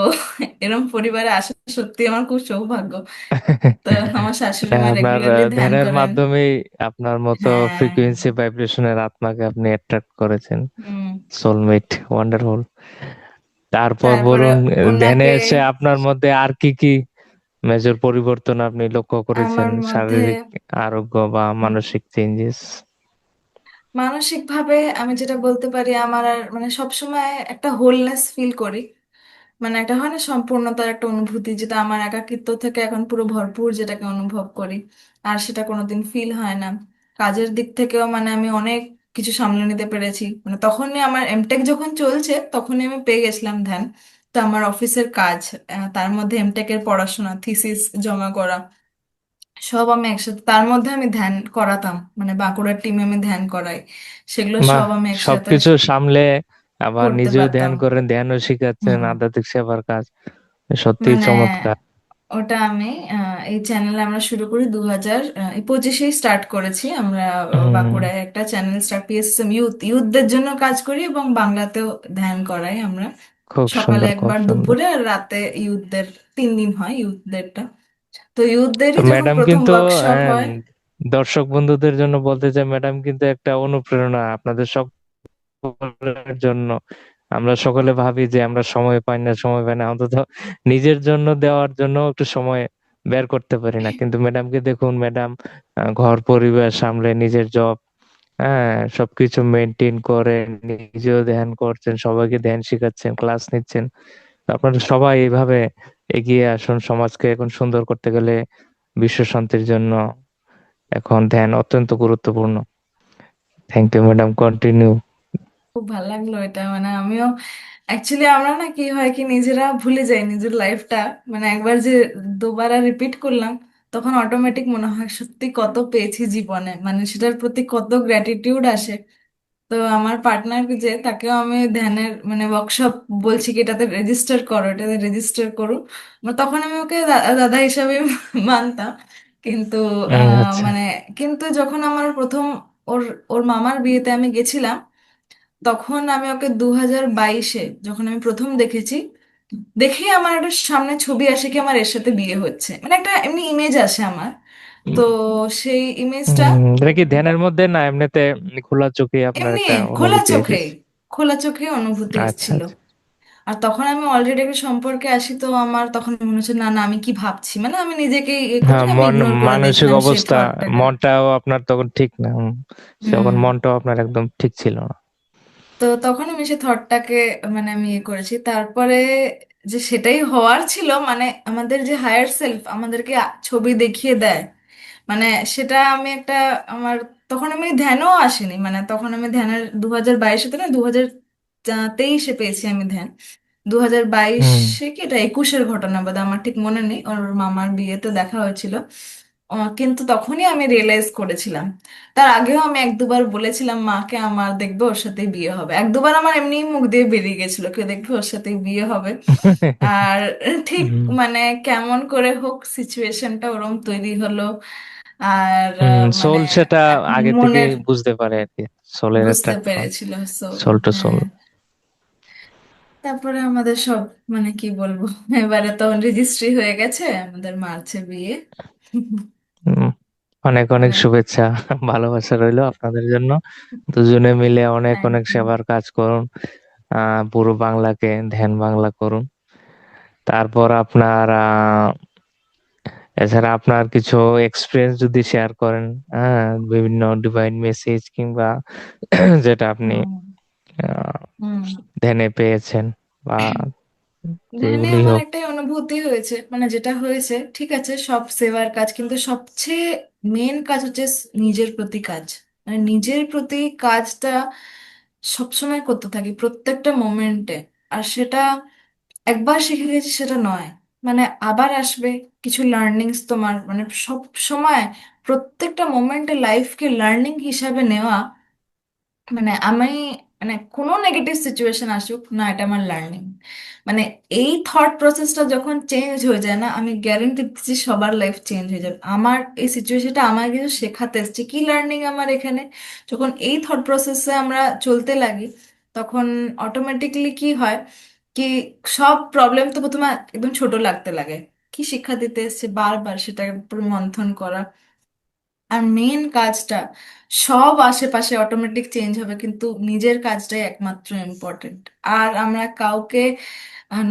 এরম পরিবারে আসা সত্যি আমার খুব সৌভাগ্য। তো আমার শাশুড়ি মা আপনার রেগুলারলি ধ্যান ধ্যানের করেন। মাধ্যমেই আপনার মতো হ্যাঁ। ফ্রিকোয়েন্সি ভাইব্রেশনের আত্মাকে আপনি অ্যাট্রাক্ট করেছেন। হুম। Soulmate, wonderful. তারপর তারপরে বলুন, ধ্যানে ওনাকে, এসে আপনার মধ্যে আর কি কি মেজর পরিবর্তন আপনি লক্ষ্য করেছেন, আমার মধ্যে শারীরিক আরোগ্য বা মানসিক চেঞ্জেস? মানসিক ভাবে আমি যেটা বলতে পারি, আমার আর মানে সবসময় একটা হোলনেস ফিল করি, মানে একটা হয় না সম্পূর্ণতার একটা অনুভূতি, যেটা আমার একাকিত্ব থেকে এখন পুরো ভরপুর যেটাকে অনুভব করি, আর সেটা কোনোদিন ফিল হয় না। কাজের দিক থেকেও মানে আমি অনেক কিছু সামলে নিতে পেরেছি, মানে তখনই আমার এমটেক যখন চলছে তখনই আমি পেয়ে গেছিলাম ধ্যান। তো আমার অফিসের কাজ, তার মধ্যে এমটেক এর পড়াশোনা, থিসিস জমা করা, সব আমি একসাথে, তার মধ্যে আমি ধ্যান করাতাম, মানে বাঁকুড়ার টিমে আমি ধ্যান করাই, সেগুলো বাহ, সব আমি একসাথে সবকিছু সামলে আবার করতে নিজেও ধ্যান পারতাম। করেন, ধ্যানও শিখাচ্ছেন, হুম। আধ্যাত্মিক সেবার কাজ, সত্যিই মানে চমৎকার। ওটা আমি এই চ্যানেলে আমরা শুরু করি 2025-এ স্টার্ট করেছি আমরা। হুম, বাঁকুড়ায় একটা চ্যানেল স্টার্ট, পিএসএম ইউথদের জন্য কাজ করি, এবং বাংলাতেও ধ্যান করাই আমরা। খুব সকালে সুন্দর, খুব একবার, সুন্দর। দুপুরে আর রাতে ইউথদের 3 দিন হয় ইউথদেরটা। তো ইউথদেরই তো যখন ম্যাডাম প্রথম কিন্তু ওয়ার্কশপ আহ, হয়। দর্শক বন্ধুদের জন্য বলতে চাই, ম্যাডাম কিন্তু একটা অনুপ্রেরণা আপনাদের সকলের জন্য। আমরা সকলে ভাবি যে আমরা সময় পাই না, সময় পাই না, অন্তত নিজের জন্য দেওয়ার জন্য একটু সময় বের করতে পারি না। কিন্তু ম্যাডামকে দেখুন, ম্যাডাম ঘর পরিবার সামলে, নিজের জব, হ্যাঁ, সবকিছু মেনটেন করে নিজেও ধ্যান করছেন, সবাইকে ধ্যান শেখাচ্ছেন, ক্লাস নিচ্ছেন। তো আপনারা সবাই এইভাবে এগিয়ে আসুন। সমাজকে এখন সুন্দর করতে গেলে, বিশ্ব শান্তির জন্য এখন ধ্যান অত্যন্ত গুরুত্বপূর্ণ। Thank you madam, continue. খুব ভালো লাগলো এটা, মানে আমিও অ্যাকচুয়ালি, আমরা না কি হয় কি নিজেরা ভুলে যাই নিজের লাইফটা, মানে একবার যে দুবার রিপিট করলাম, তখন অটোমেটিক মনে হয় সত্যি কত পেয়েছি জীবনে, মানে সেটার প্রতি কত গ্র্যাটিটিউড আসে। তো আমার পার্টনার যে, তাকেও আমি ধ্যানের মানে ওয়ার্কশপ বলছি কি এটাতে রেজিস্টার করো, এটাতে রেজিস্টার করো। তখন আমি ওকে দাদা হিসাবে মানতাম, কিন্তু আচ্ছা। মানে কিন্তু যখন আমার প্রথম ওর ওর মামার বিয়েতে আমি গেছিলাম, তখন আমি ওকে 2022-এ যখন আমি প্রথম দেখেছি, দেখেই আমার একটা সামনে ছবি আসে কি আমার এর সাথে বিয়ে হচ্ছে, মানে একটা এমনি ইমেজ আসে আমার। তো সেই ইমেজটা এটা কি ধ্যানের মধ্যে না এমনিতে খোলা চোখে আপনার এমনি একটা খোলা অনুভূতি চোখে, এসেছে? খোলা চোখে অনুভূতি আচ্ছা এসেছিল। আচ্ছা। আর তখন আমি অলরেডি একটা সম্পর্কে আসি, তো আমার তখন মনে হচ্ছে না না, আমি কি ভাবছি, মানে আমি নিজেকে ইয়ে করে হ্যাঁ, আমি ইগনোর করে মানসিক দেখলাম সেই অবস্থা, থটটাকে। মনটাও আপনার তখন ঠিক না। তখন হুম। মনটাও আপনার একদম ঠিক ছিল না। তো তখন আমি সেই থটটাকে মানে আমি ইয়ে করেছি, তারপরে যে সেটাই হওয়ার ছিল, মানে আমাদের যে হায়ার সেলফ আমাদেরকে ছবি দেখিয়ে দেয়, মানে সেটা আমি একটা আমার, তখন আমি ধ্যানও আসেনি, মানে তখন আমি ধ্যানের 2022-এ তো না, 2023-এ পেয়েছি আমি ধ্যান। দু হাজার হুম। বাইশে কি এটা 21-এর ঘটনা বোধহয়, আমার ঠিক মনে নেই, ওর মামার বিয়েতে দেখা হয়েছিল। কিন্তু তখনই আমি রিয়েলাইজ করেছিলাম। তার আগেও আমি এক দুবার বলেছিলাম মাকে আমার দেখবে ওর সাথে বিয়ে হবে, এক দুবার আমার এমনি মুখ দিয়ে বেরিয়ে গেছিল কেউ দেখবে ওর সাথে বিয়ে হবে। আর ঠিক মানে কেমন করে হোক সিচুয়েশনটা ওরম তৈরি হলো। আর মানে সোল সেটা আগে থেকে মনের, বুঝতে পারে আর কি। সোলের বুঝতে অ্যাট্রাকশন, পেরেছিল সোল। Soul to soul. হ্যাঁ। তারপরে আমাদের সব মানে কি বলবো, এবারে তো রেজিস্ট্রি হয়ে গেছে, আমাদের মার্চে বিয়ে। অনেক অনেক এবার শুভেচ্ছা, ভালোবাসা রইলো আপনাদের জন্য। দুজনে মিলে অনেক থ্যাংক অনেক ইউ। সেবার কাজ করুন। পুরো বাংলাকে ধ্যান বাংলা করুন। তারপর আপনার এছাড়া আপনার কিছু এক্সপিরিয়েন্স যদি শেয়ার করেন, হ্যাঁ, বিভিন্ন ডিভাইন মেসেজ কিংবা যেটা আপনি হুম। আহ, হুম। ধ্যানে পেয়েছেন বা ধ্যানে যেগুলি আমার হোক। একটাই অনুভূতি হয়েছে, মানে যেটা হয়েছে ঠিক আছে সব সেবার কাজ, কিন্তু সবচেয়ে মেন কাজ হচ্ছে নিজের প্রতি কাজ, মানে নিজের প্রতি কাজটা সবসময় করতে থাকি প্রত্যেকটা মোমেন্টে। আর সেটা একবার শিখে গেছি সেটা নয়, মানে আবার আসবে কিছু লার্নিংস তোমার, মানে সব সময় প্রত্যেকটা মোমেন্টে লাইফকে লার্নিং হিসাবে নেওয়া। মানে আমি মানে কোনো নেগেটিভ সিচুয়েশন আসুক না, এটা আমার লার্নিং। মানে এই থট প্রসেসটা যখন চেঞ্জ হয়ে যায় না, আমি গ্যারেন্টি দিচ্ছি সবার লাইফ চেঞ্জ হয়ে যাবে। আমার এই সিচুয়েশনটা আমার কিছু শেখাতে এসেছে, কি লার্নিং আমার এখানে, যখন এই থট প্রসেসে আমরা চলতে লাগি, তখন অটোমেটিকলি কি হয় কি, সব প্রবলেম তো প্রথমে একদম ছোট লাগতে লাগে। কি শিক্ষা দিতে এসেছে বারবার সেটার উপর মন্থন করা। আর মেন কাজটা, সব আশেপাশে অটোমেটিক চেঞ্জ হবে, কিন্তু নিজের কাজটাই একমাত্র ইম্পর্টেন্ট। আর আমরা কাউকে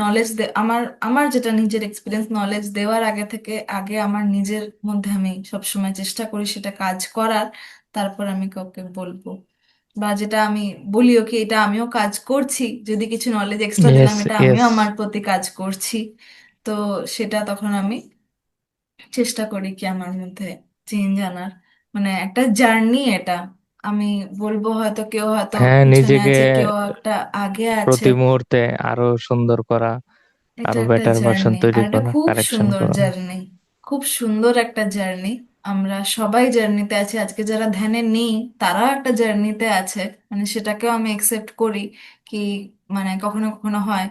নলেজ দে, আমার আমার যেটা নিজের এক্সপিরিয়েন্স, নলেজ দেওয়ার আগে থেকে আগে আমার নিজের মধ্যে আমি সবসময় চেষ্টা করি সেটা কাজ করার, তারপর আমি কাউকে বলবো। বা যেটা আমি বলিও কি এটা আমিও কাজ করছি, যদি কিছু নলেজ এক্সট্রা ইয়েস দিলাম এটা আমিও ইয়েস। আমার প্রতি কাজ করছি। তো সেটা তখন আমি চেষ্টা করি কি আমার মধ্যে চেঞ্জ আনার, মানে একটা জার্নি এটা। আমি বলবো হয়তো কেউ হয়তো হ্যাঁ, পিছনে নিজেকে আছে, কেউ একটা আগে আছে। প্রতি মুহূর্তে আরো সুন্দর করা, এটা আরো একটা বেটার ভার্সন জার্নি, আর তৈরি এটা করা, খুব কারেকশন সুন্দর করা। জার্নি, খুব সুন্দর একটা জার্নি। আমরা সবাই জার্নিতে আছি, আজকে যারা ধ্যানে নেই তারাও একটা জার্নিতে আছে, মানে সেটাকেও আমি একসেপ্ট করি। কি মানে কখনো কখনো হয়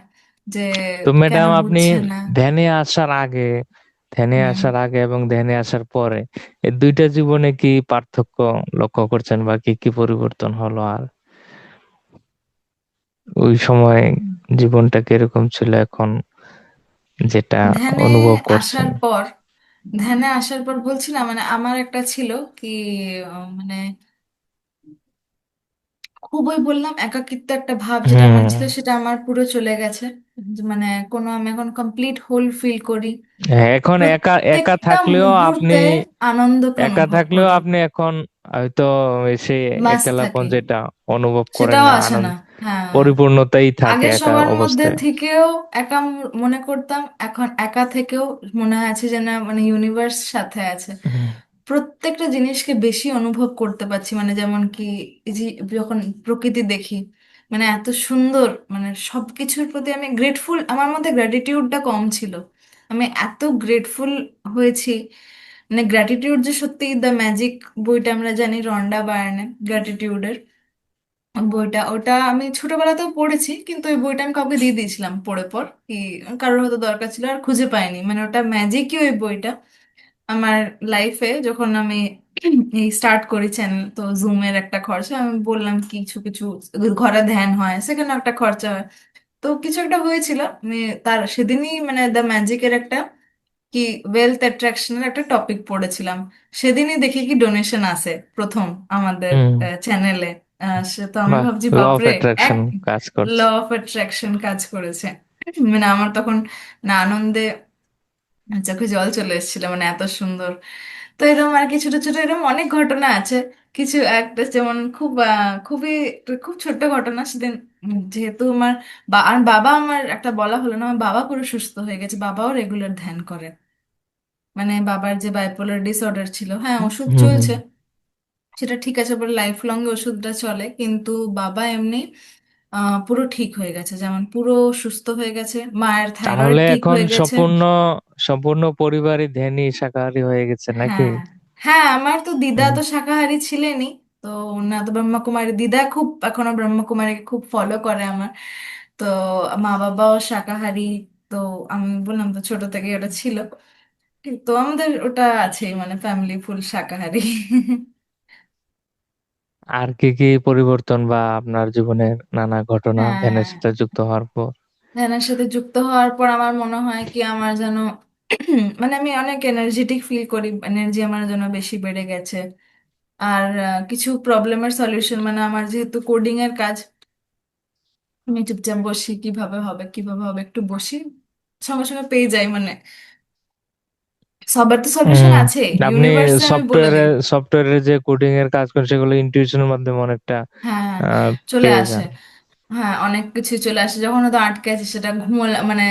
যে তো কেন ম্যাডাম, আপনি বুঝছে না। ধ্যানে আসার আগে, ধ্যানে হুম। আসার আগে এবং ধ্যানে আসার পরে এই দুইটা জীবনে কি পার্থক্য লক্ষ্য করছেন, বা কি কি পরিবর্তন হলো? আর ওই সময় জীবনটা কিরকম ছিল, এখন যেটা ধ্যানে অনুভব করছেন? আসার পর, ধ্যানে আসার পর বলছি না, মানে আমার একটা ছিল কি মানে খুবই বললাম একাকিত্ব একটা ভাব যেটা আমার হুম। ছিল, সেটা আমার পুরো চলে গেছে। মানে কোনো আমি এখন কমপ্লিট হোল ফিল করি, হ্যাঁ, এখন একা একা প্রত্যেকটা থাকলেও আপনি, মুহূর্তে আনন্দকে একা অনুভব থাকলেও করি। আপনি এখন হয়তো সেই মাস একেলাপন থাকি, যেটা অনুভব করেন সেটাও না, আসে আনন্দ না। হ্যাঁ। পরিপূর্ণতাই থাকে আগে একা সবার মধ্যে অবস্থায়। থেকেও একা মনে করতাম, এখন একা থেকেও মনে আছে যেন মানে ইউনিভার্স সাথে আছে। প্রত্যেকটা জিনিসকে বেশি অনুভব করতে পারছি, মানে যেমন কি এই যে যখন প্রকৃতি দেখি, মানে এত সুন্দর, মানে সবকিছুর প্রতি আমি গ্রেটফুল, আমার মধ্যে গ্র্যাটিটিউডটা কম ছিল, আমি এত গ্রেটফুল হয়েছি। মানে গ্র্যাটিটিউড যে সত্যি দ্য ম্যাজিক, বইটা আমরা জানি রন্ডা বায়ার্নে, গ্র্যাটিটিউডের বইটা, ওটা আমি ছোটবেলাতেও পড়েছি, কিন্তু ওই বইটা আমি কাউকে দিয়ে দিয়েছিলাম পড়ে পর কি, কারোর হয়তো দরকার ছিল আর খুঁজে পাইনি, মানে ওটা ম্যাজিকই ওই বইটা আমার লাইফে। যখন আমি এই স্টার্ট করি চ্যানেল, তো জুমের একটা খরচা, আমি বললাম কিছু কিছু ঘরে ধ্যান হয়, সেখানে একটা খরচা হয়, তো কিছু একটা হয়েছিল, আমি তার সেদিনই মানে দ্য ম্যাজিকের একটা কি ওয়েলথ অ্যাট্রাকশনের একটা টপিক পড়েছিলাম, সেদিনই দেখি কি ডোনেশন আসে প্রথম আমাদের হুম। চ্যানেলে। সে তো আমি বাহ, ভাবছি ল অফ বাপরে, এক অ্যাট্রাকশন কাজ ল করছে। অফ অ্যাট্রাকশন কাজ করেছে। মানে আমার তখন না আনন্দে চোখে জল চলে এসেছিল, মানে এত সুন্দর। তো এরকম আর কি ছোট ছোট এরকম অনেক ঘটনা আছে। কিছু একটা যেমন খুবই খুব ছোট্ট ঘটনা সেদিন, যেহেতু আমার আর বাবা, আমার একটা বলা হলো না, আমার বাবা পুরো সুস্থ হয়ে গেছে, বাবাও রেগুলার ধ্যান করে। মানে বাবার যে বাইপোলার ডিসঅর্ডার ছিল, হ্যাঁ ওষুধ হুম হুম। চলছে, সেটা ঠিক আছে, বলে লাইফ লং ওষুধটা চলে, কিন্তু বাবা এমনি পুরো ঠিক হয়ে গেছে, যেমন পুরো সুস্থ হয়ে গেছে, মায়ের থাইরয়েড তাহলে ঠিক এখন হয়ে গেছে। সম্পূর্ণ সম্পূর্ণ পরিবারই ধ্যানী শাকাহারী হয়ে গেছে নাকি? হ্যাঁ, হ্যাঁ, আমার তো দিদা হুম তো শাকাহারী ছিলেনই, তো ওনার তো ব্রহ্মকুমারী, দিদা খুব এখনো ব্রহ্মকুমারীকে খুব ফলো করে আমার। তো মা বাবাও শাকাহারী। তো আমি বললাম তো ছোট থেকে ওটা ছিল, তো আমাদের ওটা আছে, মানে ফ্যামিলি ফুল শাকাহারী। আর কি কি পরিবর্তন বা আপনার জীবনের নানা ঘটনা ধ্যানের হ্যাঁ, সাথে যুক্ত হওয়ার পর? ধ্যানের সাথে যুক্ত হওয়ার পর আমার মনে হয় কি আমার যেন মানে আমি অনেক এনার্জেটিক ফিল করি, এনার্জি আমার যেন বেশি বেড়ে গেছে। আর কিছু প্রবলেমের সলিউশন, মানে আমার যেহেতু কোডিং এর কাজ, আমি চুপচাপ বসি, কিভাবে হবে কিভাবে হবে, একটু বসি, সঙ্গে সঙ্গে পেয়ে যাই, মানে সবার তো সলিউশন হুম। আছে, আপনি ইউনিভার্সে আমি বলে সফটওয়্যারে দিই। সফটওয়্যারের যে কোডিং এর কাজ করেন সেগুলো ইনটিউশনের মাধ্যমে অনেকটা হ্যাঁ, চলে পেয়ে আসে। যান। হ্যাঁ, অনেক কিছু চলে আসে, যখন হয়তো আটকে আছে সেটা ঘুমোলাম, মানে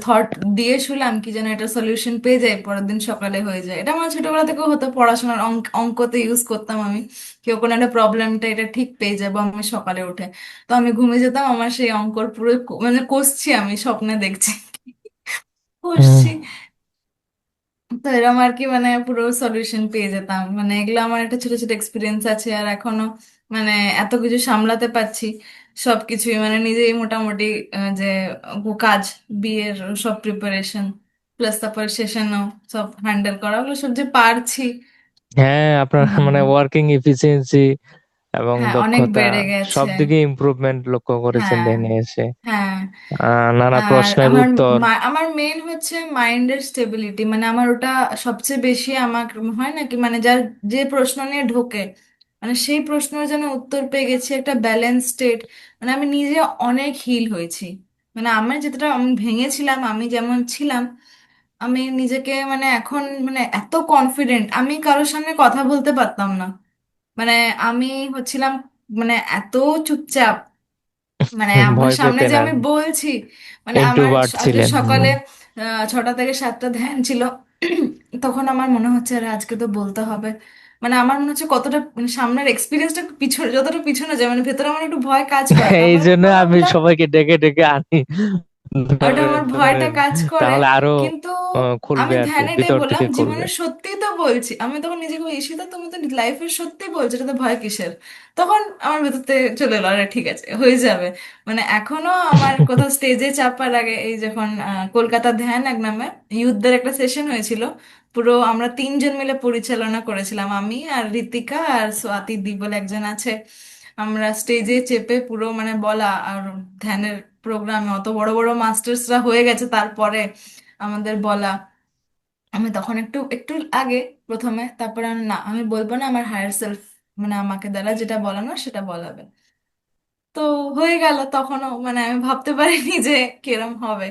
থট দিয়ে শুলাম কি যেন এটা সলিউশন পেয়ে যায়, পরের দিন সকালে হয়ে যায়। এটা আমার ছোটবেলা থেকেও হতো, পড়াশোনার অঙ্কতে ইউজ করতাম আমি, কেউ কোনো একটা প্রবলেমটা এটা ঠিক পেয়ে যাবো আমি সকালে উঠে, তো আমি ঘুমিয়ে যেতাম, আমার সেই অঙ্কর পুরো মানে কষছি, আমি স্বপ্নে দেখছি হুম কষছি। তো এরকম আর কি, মানে পুরো সলিউশন পেয়ে যেতাম, মানে এগুলো আমার একটা ছোট ছোট এক্সপিরিয়েন্স আছে, আর এখনো মানে এত কিছু সামলাতে পারছি সবকিছুই, মানে নিজেই মোটামুটি যে কাজ, বিয়ের সব প্রিপারেশন, প্লাস তারপরে সেশনও সব হ্যান্ডেল করা, ওগুলো সব যে পারছি। হ্যাঁ, আপনার মানে হুম। ওয়ার্কিং এফিসিয়েন্সি এবং হ্যাঁ, অনেক দক্ষতা বেড়ে সব গেছে। দিকে ইমপ্রুভমেন্ট লক্ষ্য করেছেন হ্যাঁ, ধ্যানে এসে। হ্যাঁ। নানা আর প্রশ্নের আমার উত্তর। আমার মেন হচ্ছে মাইন্ডের স্টেবিলিটি, মানে আমার ওটা সবচেয়ে বেশি আমার হয় নাকি, মানে যার যে প্রশ্ন নিয়ে ঢোকে, মানে সেই প্রশ্নের যেন উত্তর পেয়ে গেছি, একটা ব্যালেন্স স্টেট, মানে আমি নিজে অনেক হিল হয়েছি। মানে আমার যেটা আমি ভেঙেছিলাম, আমি যেমন ছিলাম, আমি নিজেকে মানে এখন মানে এত কনফিডেন্ট, আমি কারোর সামনে কথা বলতে পারতাম না, মানে আমি হচ্ছিলাম মানে এত চুপচাপ, মানে আমার ভয় সামনে পেতেন যে আর আমি বলছি, মানে আমার ইন্ট্রোভার্ট আজকে ছিলেন। সকালে 6টা থেকে 7টা ধ্যান ছিল, তখন আমার মনে হচ্ছে আরে আজকে তো বলতে হবে, মানে আমার মনে হচ্ছে কতটা মানে সামনের এক্সপিরিয়েন্সটা পিছনে, যতটা পিছনে যায়, মানে ভেতরে আমার একটু ভয় কাজ করে, এই তারপরে জন্য মনে আমি হলো সবাইকে ডেকে ডেকে আনি, ওটা ধরে আমার ধরে, ভয়টা কাজ করে। তাহলে আরো কিন্তু আমি খুলবে আর কি, ধ্যান এটাই ভিতর বললাম, থেকে খুলবে। জীবনে সত্যি তো বলছি, আমি তখন নিজেকে বলি, ঈশিতা তুমি তো লাইফের সত্যি বলছো, এটাতে ভয় কিসের? তখন আমার ভেতর থেকে চলে এলো আরে ঠিক আছে হয়ে যাবে। মানে এখনো আমার কোথাও স্টেজে চাপার আগে, এই যখন কলকাতা ধ্যান এক নামে ইউথদের একটা সেশন হয়েছিল, পুরো আমরা 3জন মিলে পরিচালনা করেছিলাম, আমি আর ঋতিকা আর স্বাতি দি বলে একজন আছে, আমরা স্টেজে চেপে পুরো মানে বলা, আর ধ্যানের প্রোগ্রামে অত বড় বড় মাস্টার্সরা হয়ে গেছে, তারপরে আমাদের বলা, আমি তখন একটু একটু আগে প্রথমে, তারপরে আমি না, আমি বলবো না, আমার হায়ার সেলফ মানে আমাকে দ্বারা যেটা বলানো সেটা বলাবে। তো হয়ে গেল তখনও, মানে আমি ভাবতে পারিনি যে কিরম হবে,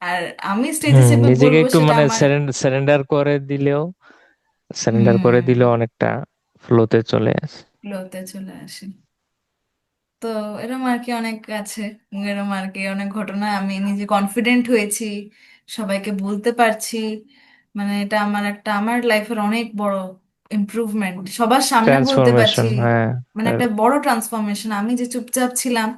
আর আমি স্টেজে চেপে নিজেকে বলবো একটু সেটা মানে আমার। সারেন্ডার করে হুম। দিলেও অনেকটা ফ্লোতে চলে আসে। ফ্লোতে চলে আসি। তো এরম আর কি অনেক আছে, এরম আর কি অনেক ঘটনা, আমি নিজে কনফিডেন্ট হয়েছি, সবাইকে বলতে পারছি, মানে এটা আমার একটা আমার লাইফের অনেক বড় ইমপ্রুভমেন্ট, সবার সামনে বলতে পারছি, ট্রান্সফরমেশন, হ্যাঁ। মানে আর একটা বড় ট্রান্সফরমেশন। আমি যে চুপচাপ ছিলাম,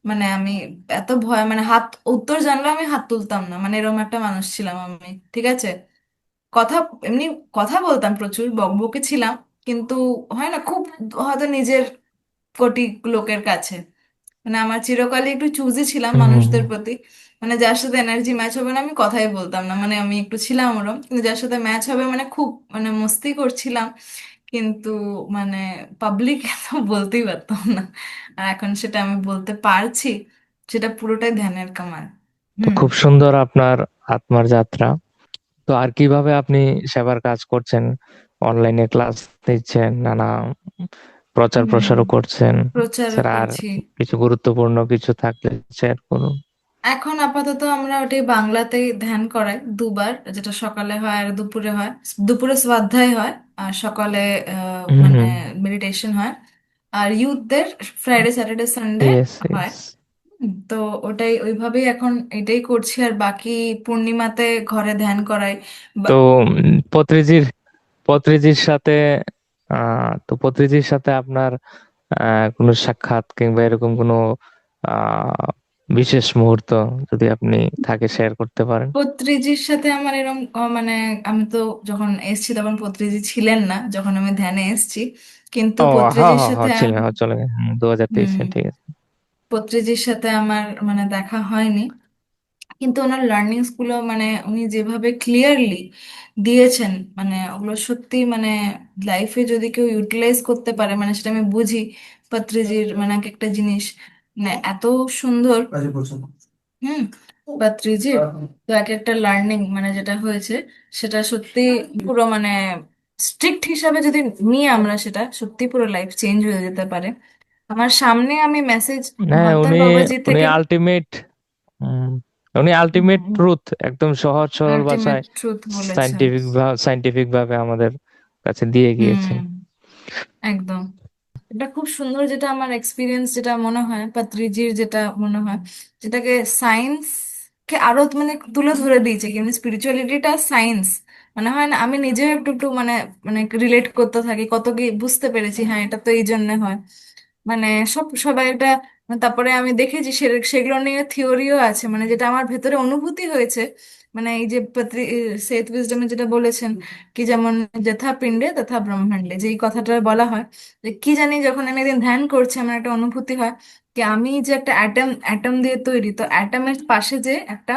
মানে আমি এত ভয়, মানে হাত উত্তর জানলে আমি হাত তুলতাম না, মানে এরকম একটা মানুষ ছিলাম আমি, ঠিক আছে। কথা, এমনি কথা বলতাম প্রচুর, বকবকে ছিলাম, কিন্তু হয় না খুব, হয়তো নিজের কোটি লোকের কাছে, মানে আমার চিরকালই একটু চুজি ছিলাম হুম, হুম, মানুষদের হুম। প্রতি। মানে যার সাথে এনার্জি ম্যাচ হবে না আমি কথাই বলতাম না, মানে আমি একটু ছিলাম ওরম, কিন্তু যার সাথে ম্যাচ হবে মানে খুব মানে মস্তি করছিলাম। কিন্তু মানে পাবলিক তো বলতেই পারতাম না। আর এখন সেটা আমি বলতে পারছি, সেটা পুরোটাই ধ্যানের কামাল। তো হুম। খুব সুন্দর আপনার আত্মার যাত্রা। তো আর কিভাবে আপনি সেবার কাজ করছেন? অনলাইনে ক্লাস নিচ্ছেন, নানা প্রচার হুম, প্রসারও করছেন? প্রচারও স্যার, আর করছি। কিছু গুরুত্বপূর্ণ কিছু থাকলে শেয়ার করুন। এখন আপাতত আমরা ওটাই বাংলাতেই ধ্যান করাই দুবার, যেটা সকালে হয় আর দুপুরে হয়। দুপুরে স্বাধ্যায় হয়, আর সকালে হুম, মানে হুম। মেডিটেশন হয়। আর ইউথদের ফ্রাইডে স্যাটারডে সানডে ইয়েস, হয়। ইয়েস। তো ওটাই ওইভাবেই এখন এটাই করছি, আর বাকি পূর্ণিমাতে ঘরে ধ্যান করাই। তো বা- পত্রিজির পত্রিজির সাথে পত্রিজির সাথে আপনার কোনো সাক্ষাৎ কিংবা এরকম কোনো আহ বিশেষ মুহূর্ত যদি আপনি থাকে শেয়ার করতে পারেন। পত্রিজির সাথে আমার এরকম মানে আমি তো যখন এসছি তখন পত্রিজি ছিলেন না, যখন আমি ধ্যানে এসছি। কিন্তু ও, হ্যাঁ, পত্রিজির হ্যাঁ, সাথে হ্যাঁ, ছিলেন, হ্যাঁ, চলে গেছে। 2023, হুম, ঠিক আছে। পত্রিজির সাথে আমার মানে দেখা হয়নি, কিন্তু ওনার লার্নিংস গুলো মানে উনি যেভাবে ক্লিয়ারলি দিয়েছেন, মানে ওগুলো সত্যি মানে লাইফে যদি কেউ ইউটিলাইজ করতে পারে, মানে সেটা আমি বুঝি। পত্রিজির মানে এক একটা জিনিস মানে এত সুন্দর। হুম। পত্রিজির তো এক একটা লার্নিং মানে যেটা হয়েছে, সেটা সত্যি পুরো মানে স্ট্রিক্ট হিসাবে যদি নিয়ে আমরা, সেটা সত্যি পুরো লাইফ চেঞ্জ হয়ে যেতে পারে। আমার সামনে আমি মেসেজ হ্যাঁ, মহাত্মার উনি বাবাজি উনি থেকে আলটিমেট উনি আলটিমেট ট্রুথ, একদম সহজ সরল আলটিমেট ভাষায় ট্রুথ বলেছেন। সাইন্টিফিক ভাবে আমাদের কাছে দিয়ে হুম, গিয়েছেন। একদম। এটা খুব সুন্দর, যেটা আমার এক্সপিরিয়েন্স যেটা মনে হয় পাত্রিজির, যেটা মনে হয় যেটাকে সায়েন্স কে আরো মানে তুলে ধরে দিয়েছে, কিন্তু স্পিরিচুয়ালিটিটা সায়েন্স মানে হয় না, আমি নিজেও একটু একটু মানে মানে রিলেট করতে থাকি, কত কি বুঝতে পেরেছি, হ্যাঁ এটা তো এই জন্য হয়। মানে সবাই এটা, তারপরে আমি দেখেছি সেগুলো নিয়ে থিওরিও আছে, মানে যেটা আমার ভেতরে অনুভূতি হয়েছে। মানে এই যে সেথ উইজডমে যেটা বলেছেন, কি যেমন যথা পিণ্ডে তথা ব্রহ্মাণ্ডে, যে এই কথাটা বলা হয়, যে কি জানি যখন আমি একদিন ধ্যান করছি আমার একটা অনুভূতি হয় কি আমি যে একটা অ্যাটম, অ্যাটম দিয়ে তৈরি, তো অ্যাটমের পাশে যে একটা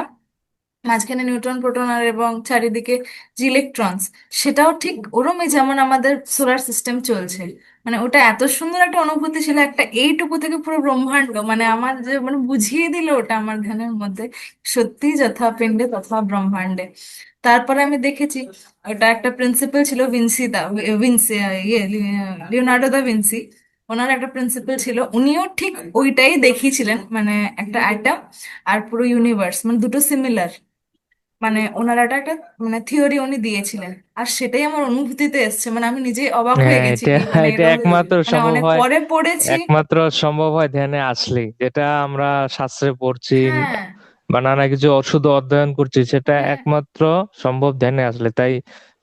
মাঝখানে নিউট্রন প্রোটন আর এবং চারিদিকে যে ইলেকট্রনস, সেটাও ঠিক ওরমই যেমন আমাদের সোলার সিস্টেম চলছে। মানে ওটা এত সুন্দর একটা অনুভূতি ছিল, একটা এইটুকু থেকে পুরো ব্রহ্মাণ্ড, মানে আমার যে মানে বুঝিয়ে দিল ওটা আমার ধ্যানের মধ্যে, সত্যি যথা পিণ্ডে তথা ব্রহ্মাণ্ডে। তারপরে আমি দেখেছি ওটা একটা প্রিন্সিপাল ছিল ভিনসি দা, ভিনসি লিওনার্ডো দা ভিনসি, ওনার একটা প্রিন্সিপাল ছিল, উনিও ঠিক ওইটাই দেখিয়েছিলেন, মানে একটা অ্যাটম আর পুরো ইউনিভার্স মানে দুটো সিমিলার, মানে ওনার একটা মানে থিওরি উনি দিয়েছিলেন। আর সেটাই আমার অনুভূতিতে এসছে, মানে আমি নিজেই অবাক হয়ে হ্যাঁ, গেছি এটা কি মানে এটা এরকম, একমাত্র মানে সম্ভব অনেক হয়, পরে পড়েছি। ধ্যানে আসলেই, যেটা আমরা শাস্ত্রে পড়ছি হ্যাঁ, বা নানা কিছু শুধু অধ্যয়ন করছি, সেটা হ্যাঁ, একমাত্র সম্ভব ধ্যানে আসলে। তাই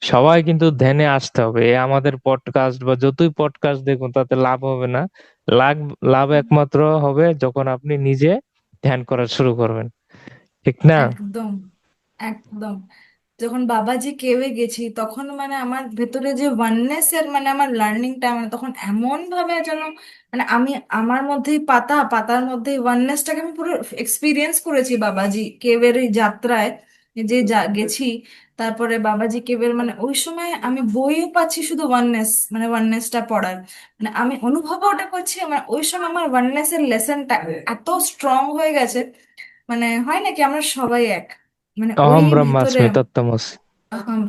সবাই কিন্তু ধ্যানে আসতে হবে। এই আমাদের পডকাস্ট বা যতই পডকাস্ট দেখুন, তাতে লাভ হবে না। লাভ লাভ একমাত্র হবে যখন আপনি নিজে ধ্যান করা শুরু করবেন, ঠিক না? একদম, একদম। যখন বাবাজি কেওয়ে গেছি তখন মানে আমার ভেতরে যে ওয়াননেস এর মানে আমার লার্নিংটা মানে তখন এমন ভাবে যেন, মানে আমি আমার মধ্যেই পাতা, পাতার মধ্যেই ওয়াননেসটাকে আমি পুরো এক্সপিরিয়েন্স করেছি বাবাজি কেওয়ের এই যাত্রায়, যে গেছি। তারপরে বাবাজি কেবের মানে ওই সময় আমি বইও পাচ্ছি শুধু ওয়াননেস, মানে ওয়াননেসটা পড়ার, মানে আমি অনুভবও ওটা করছি, আমার ওই সময় আমার ওয়াননেস এর লেসনটা এত স্ট্রং হয়ে গেছে। মানে হয় নাকি আমরা সবাই এক, মানে ওই অহম ভেতরে ব্রহ্মাস্মি তত্ত্বমসি।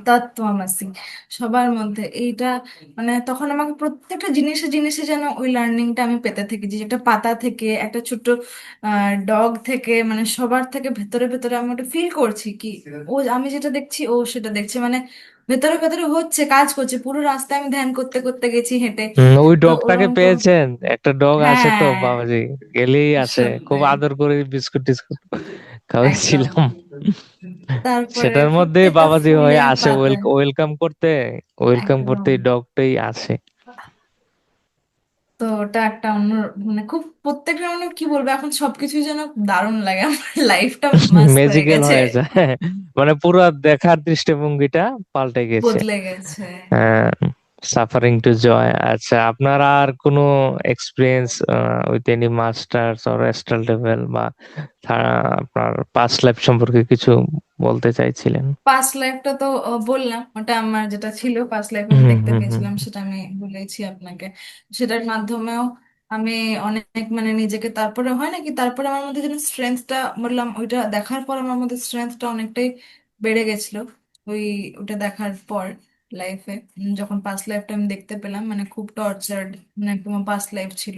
তত্ত্বমসি সবার মধ্যে এইটা, মানে তখন আমাকে প্রত্যেকটা জিনিসে জিনিসে যেন ওই লার্নিংটা আমি পেতে থেকেছি, যে একটা পাতা থেকে একটা ছোট্ট ডগ থেকে, মানে সবার থেকে ভেতরে ভেতরে আমি ওটা ফিল করছি কি ও আমি যেটা দেখছি ও সেটা দেখছে, মানে ভেতরে ভেতরে হচ্ছে কাজ করছে, পুরো রাস্তায় আমি ধ্যান করতে করতে গেছি হেঁটে। ওই তো ডগটাকে ওরকম পেয়েছেন? একটা ডগ আসে তো হ্যাঁ, বাবাজি, গেলেই আসে, খুব সত্যি, আদর করে বিস্কুট টিস্কুট একদম। খাওয়াইছিলাম। তারপরে সেটার মধ্যে প্রত্যেকটা বাবাজি হয়ে ফুলের আসে পাতায় ওয়েলকাম করতে, ওয়েলকাম করতে একদম। ডগটাই আসে। তো ওটা একটা অন্য মানে খুব প্রত্যেকটা মানে কি বলবো, এখন সবকিছু যেন দারুণ লাগে, আমার লাইফটা মাস্ত হয়ে ম্যাজিক্যাল গেছে, হয়ে যায়, মানে পুরো দেখার দৃষ্টিভঙ্গিটা পাল্টে গেছে। বদলে গেছে। সাফারিং টু জয়। আচ্ছা, আপনার আর কোনো experience with any masters or Astral level বা আপনার পাস্ট লাইফ সম্পর্কে কিছু বলতে চাইছিলেন? পাস্ট লাইফটা তো বললাম, ওটা আমার যেটা ছিল পাস্ট লাইফ আমি হুম দেখতে হুম হুম। পেয়েছিলাম, সেটা আমি বলেছি আপনাকে। সেটার মাধ্যমেও আমি অনেক মানে নিজেকে, তারপরে হয় নাকি, তারপরে আমার মধ্যে যেন স্ট্রেংথটা, বললাম ওইটা দেখার পর আমার মধ্যে স্ট্রেংথটা অনেকটাই বেড়ে গেছিল। ওই ওটা দেখার পর লাইফে, যখন পাস্ট লাইফটা আমি দেখতে পেলাম, মানে খুব টর্চার্ড, মানে একদম পাস্ট লাইফ ছিল।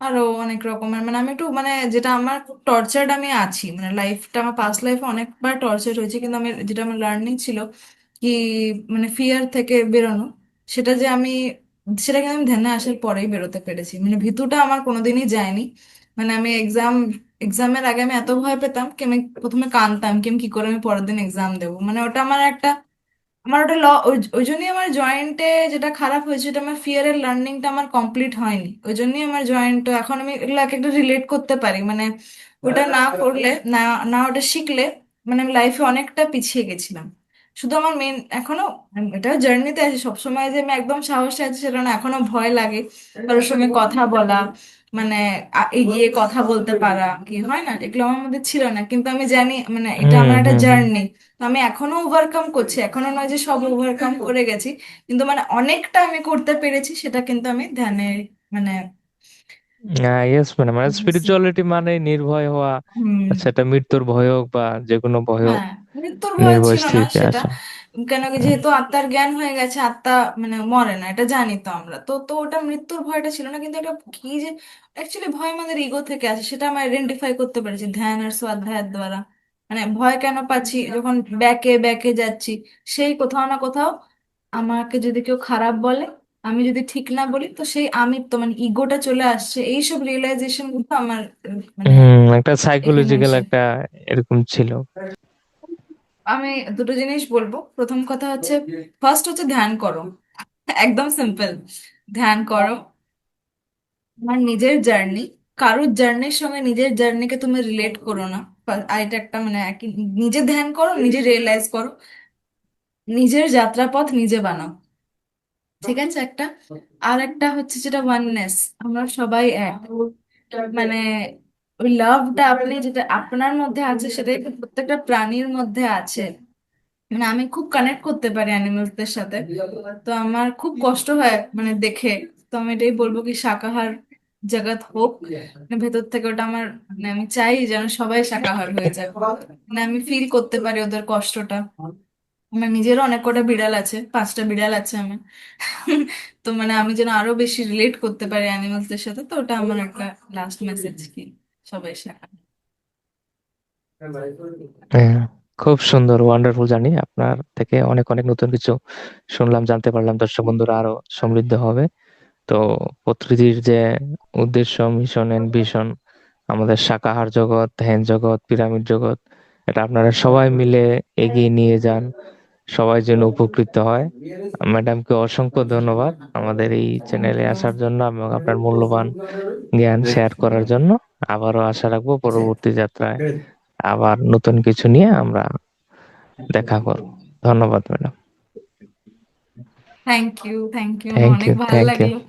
আরো অনেক রকমের মানে আমি একটু মানে যেটা আমার টর্চার্ড আমি আছি, মানে লাইফটা আমার পাস্ট লাইফে অনেকবার টর্চার্ড হয়েছে, কিন্তু আমি যেটা আমার লার্নিং ছিল কি, মানে ফিয়ার থেকে বেরোনো, সেটা যে আমি, সেটা কিন্তু আমি ধ্যানে আসার পরেই বেরোতে পেরেছি, মানে ভীতুটা আমার কোনোদিনই যায়নি। মানে আমি এক্সামের আগে আমি এত ভয় পেতাম কি আমি প্রথমে কাঁদতাম কি আমি কি করে আমি পরের দিন এক্সাম দেবো, মানে ওটা আমার একটা, আমার ওটা ওই ওই জন্যই আমার জয়েন্টে যেটা খারাপ হয়েছে, এটা আমার ফিয়ারের লার্নিংটা আমার কমপ্লিট হয়নি, ওই জন্যই আমার জয়েন্ট, এখন আমি এগুলো এক একটা রিলেট করতে পারি, মানে ওটা না করলে, না না ওটা শিখলে, মানে আমি লাইফে অনেকটা পিছিয়ে গেছিলাম। শুধু আমার মেন এখনো, এটা জার্নিতে আছে, সবসময় যে আমি একদম সাহসে আছি সেটা না, এখনো ভয় লাগে কারোর সঙ্গে কথা বলা, মানে এগিয়ে কথা বলতে পারা, কি হয় না, এগুলো আমার মধ্যে ছিল না, কিন্তু আমি জানি মানে এটা হুম আমার একটা হুম হুম। জার্নি। তো আমি এখনো ওভারকাম করছি, এখনো নয় যে সব ওভারকাম করে গেছি, কিন্তু মানে অনেকটা আমি করতে পেরেছি, সেটা কিন্তু আমি ধ্যানে মানে ইয়েস, মানে মানে বুঝেছি। স্পিরিচুয়ালিটি মানে নির্ভয় হওয়া। হুম। আচ্ছা, এটা মৃত্যুর ভয় হোক বা যে কোনো ভয় হোক, হ্যাঁ, মৃত্যুর ভয় নির্ভয় ছিল না স্থিতিতে সেটা, আসা। কেন কি হুম যেহেতু আত্মার জ্ঞান হয়ে গেছে, আত্মা মানে মরে না, এটা জানি তো আমরা, তো তো ওটা মৃত্যুর ভয়টা ছিল না, কিন্তু এটা কি যে অ্যাকচুয়ালি ভয় আমাদের ইগো থেকে আসে, সেটা আমি আইডেন্টিফাই করতে পেরেছি ধ্যান আর স্বাধ্যায়ের দ্বারা। মানে ভয় কেন পাচ্ছি, যখন ব্যাকে ব্যাকে যাচ্ছি, সেই কোথাও না কোথাও আমাকে যদি কেউ খারাপ বলে, আমি যদি ঠিক না বলি, তো সেই আমি তো মানে ইগোটা চলে আসছে, এইসব রিয়েলাইজেশন গুলো আমার মানে একটা এখানে সাইকোলজিক্যাল এসে। একটা এরকম ছিল। আমি দুটো জিনিস বলবো, প্রথম কথা হচ্ছে, ফার্স্ট হচ্ছে ধ্যান করো, একদম সিম্পল, ধ্যান করো। আমার নিজের জার্নি, কারোর জার্নির সঙ্গে নিজের জার্নিকে তুমি রিলেট করো না। আর এটা একটা মানে নিজে ধ্যান করো, নিজে রিয়েলাইজ করো, নিজের যাত্রাপথ নিজে বানাও, ঠিক আছে একটা। আর একটা হচ্ছে যেটা ওয়াননেস, আমরা সবাই এক, মানে ওই লাভটা আপনি যেটা আপনার মধ্যে আছে সেটাই তো প্রত্যেকটা প্রাণীর মধ্যে আছে। মানে আমি খুব কানেক্ট করতে পারি অ্যানিমেলসদের সাথে, তো আমার খুব কষ্ট হয় মানে দেখে। তো আমি এটাই বলবো কি শাকাহার জগৎ হোক, মানে ভেতর থেকে ওটা আমার, মানে আমি চাই যেন সবাই শাকাহার হয়ে যায়, মানে আমি ফিল করতে পারি ওদের কষ্টটা। আমার নিজেরও অনেক কটা বিড়াল আছে, 5টা বিড়াল আছে আমার। তো মানে আমি যেন আরো বেশি রিলেট করতে পারি অ্যানিমেলসদের সাথে, তো ওটা আমার একটা লাস্ট মেসেজ কি সবাই শাকাহার। হ্যাঁ, খুব সুন্দর, ওয়ান্ডারফুল জার্নি। আপনার থেকে অনেক অনেক নতুন কিছু শুনলাম, জানতে পারলাম। দর্শক বন্ধুরা আরো সমৃদ্ধ হবে। তো প্রকৃতির যে উদ্দেশ্য, মিশন এন্ড ভিশন, আমাদের শাকাহার জগৎ, ধ্যান জগৎ, পিরামিড জগৎ, এটা আপনারা সবাই মিলে এগিয়ে নিয়ে যান, সবাই যেন উপকৃত হয়। ম্যাডামকে অসংখ্য ধন্যবাদ আমাদের এই চ্যানেলে একদম। আসার জন্য এবং আপনার মূল্যবান জ্ঞান শেয়ার করার জন্য। আবারও আশা রাখবো পরবর্তী যাত্রায় আবার নতুন কিছু নিয়ে আমরা দেখা করব। ধন্যবাদ madam. Thank you, thank you, thank অনেক ইউ, ভালো থ্যাংক ইউ। লাগলো।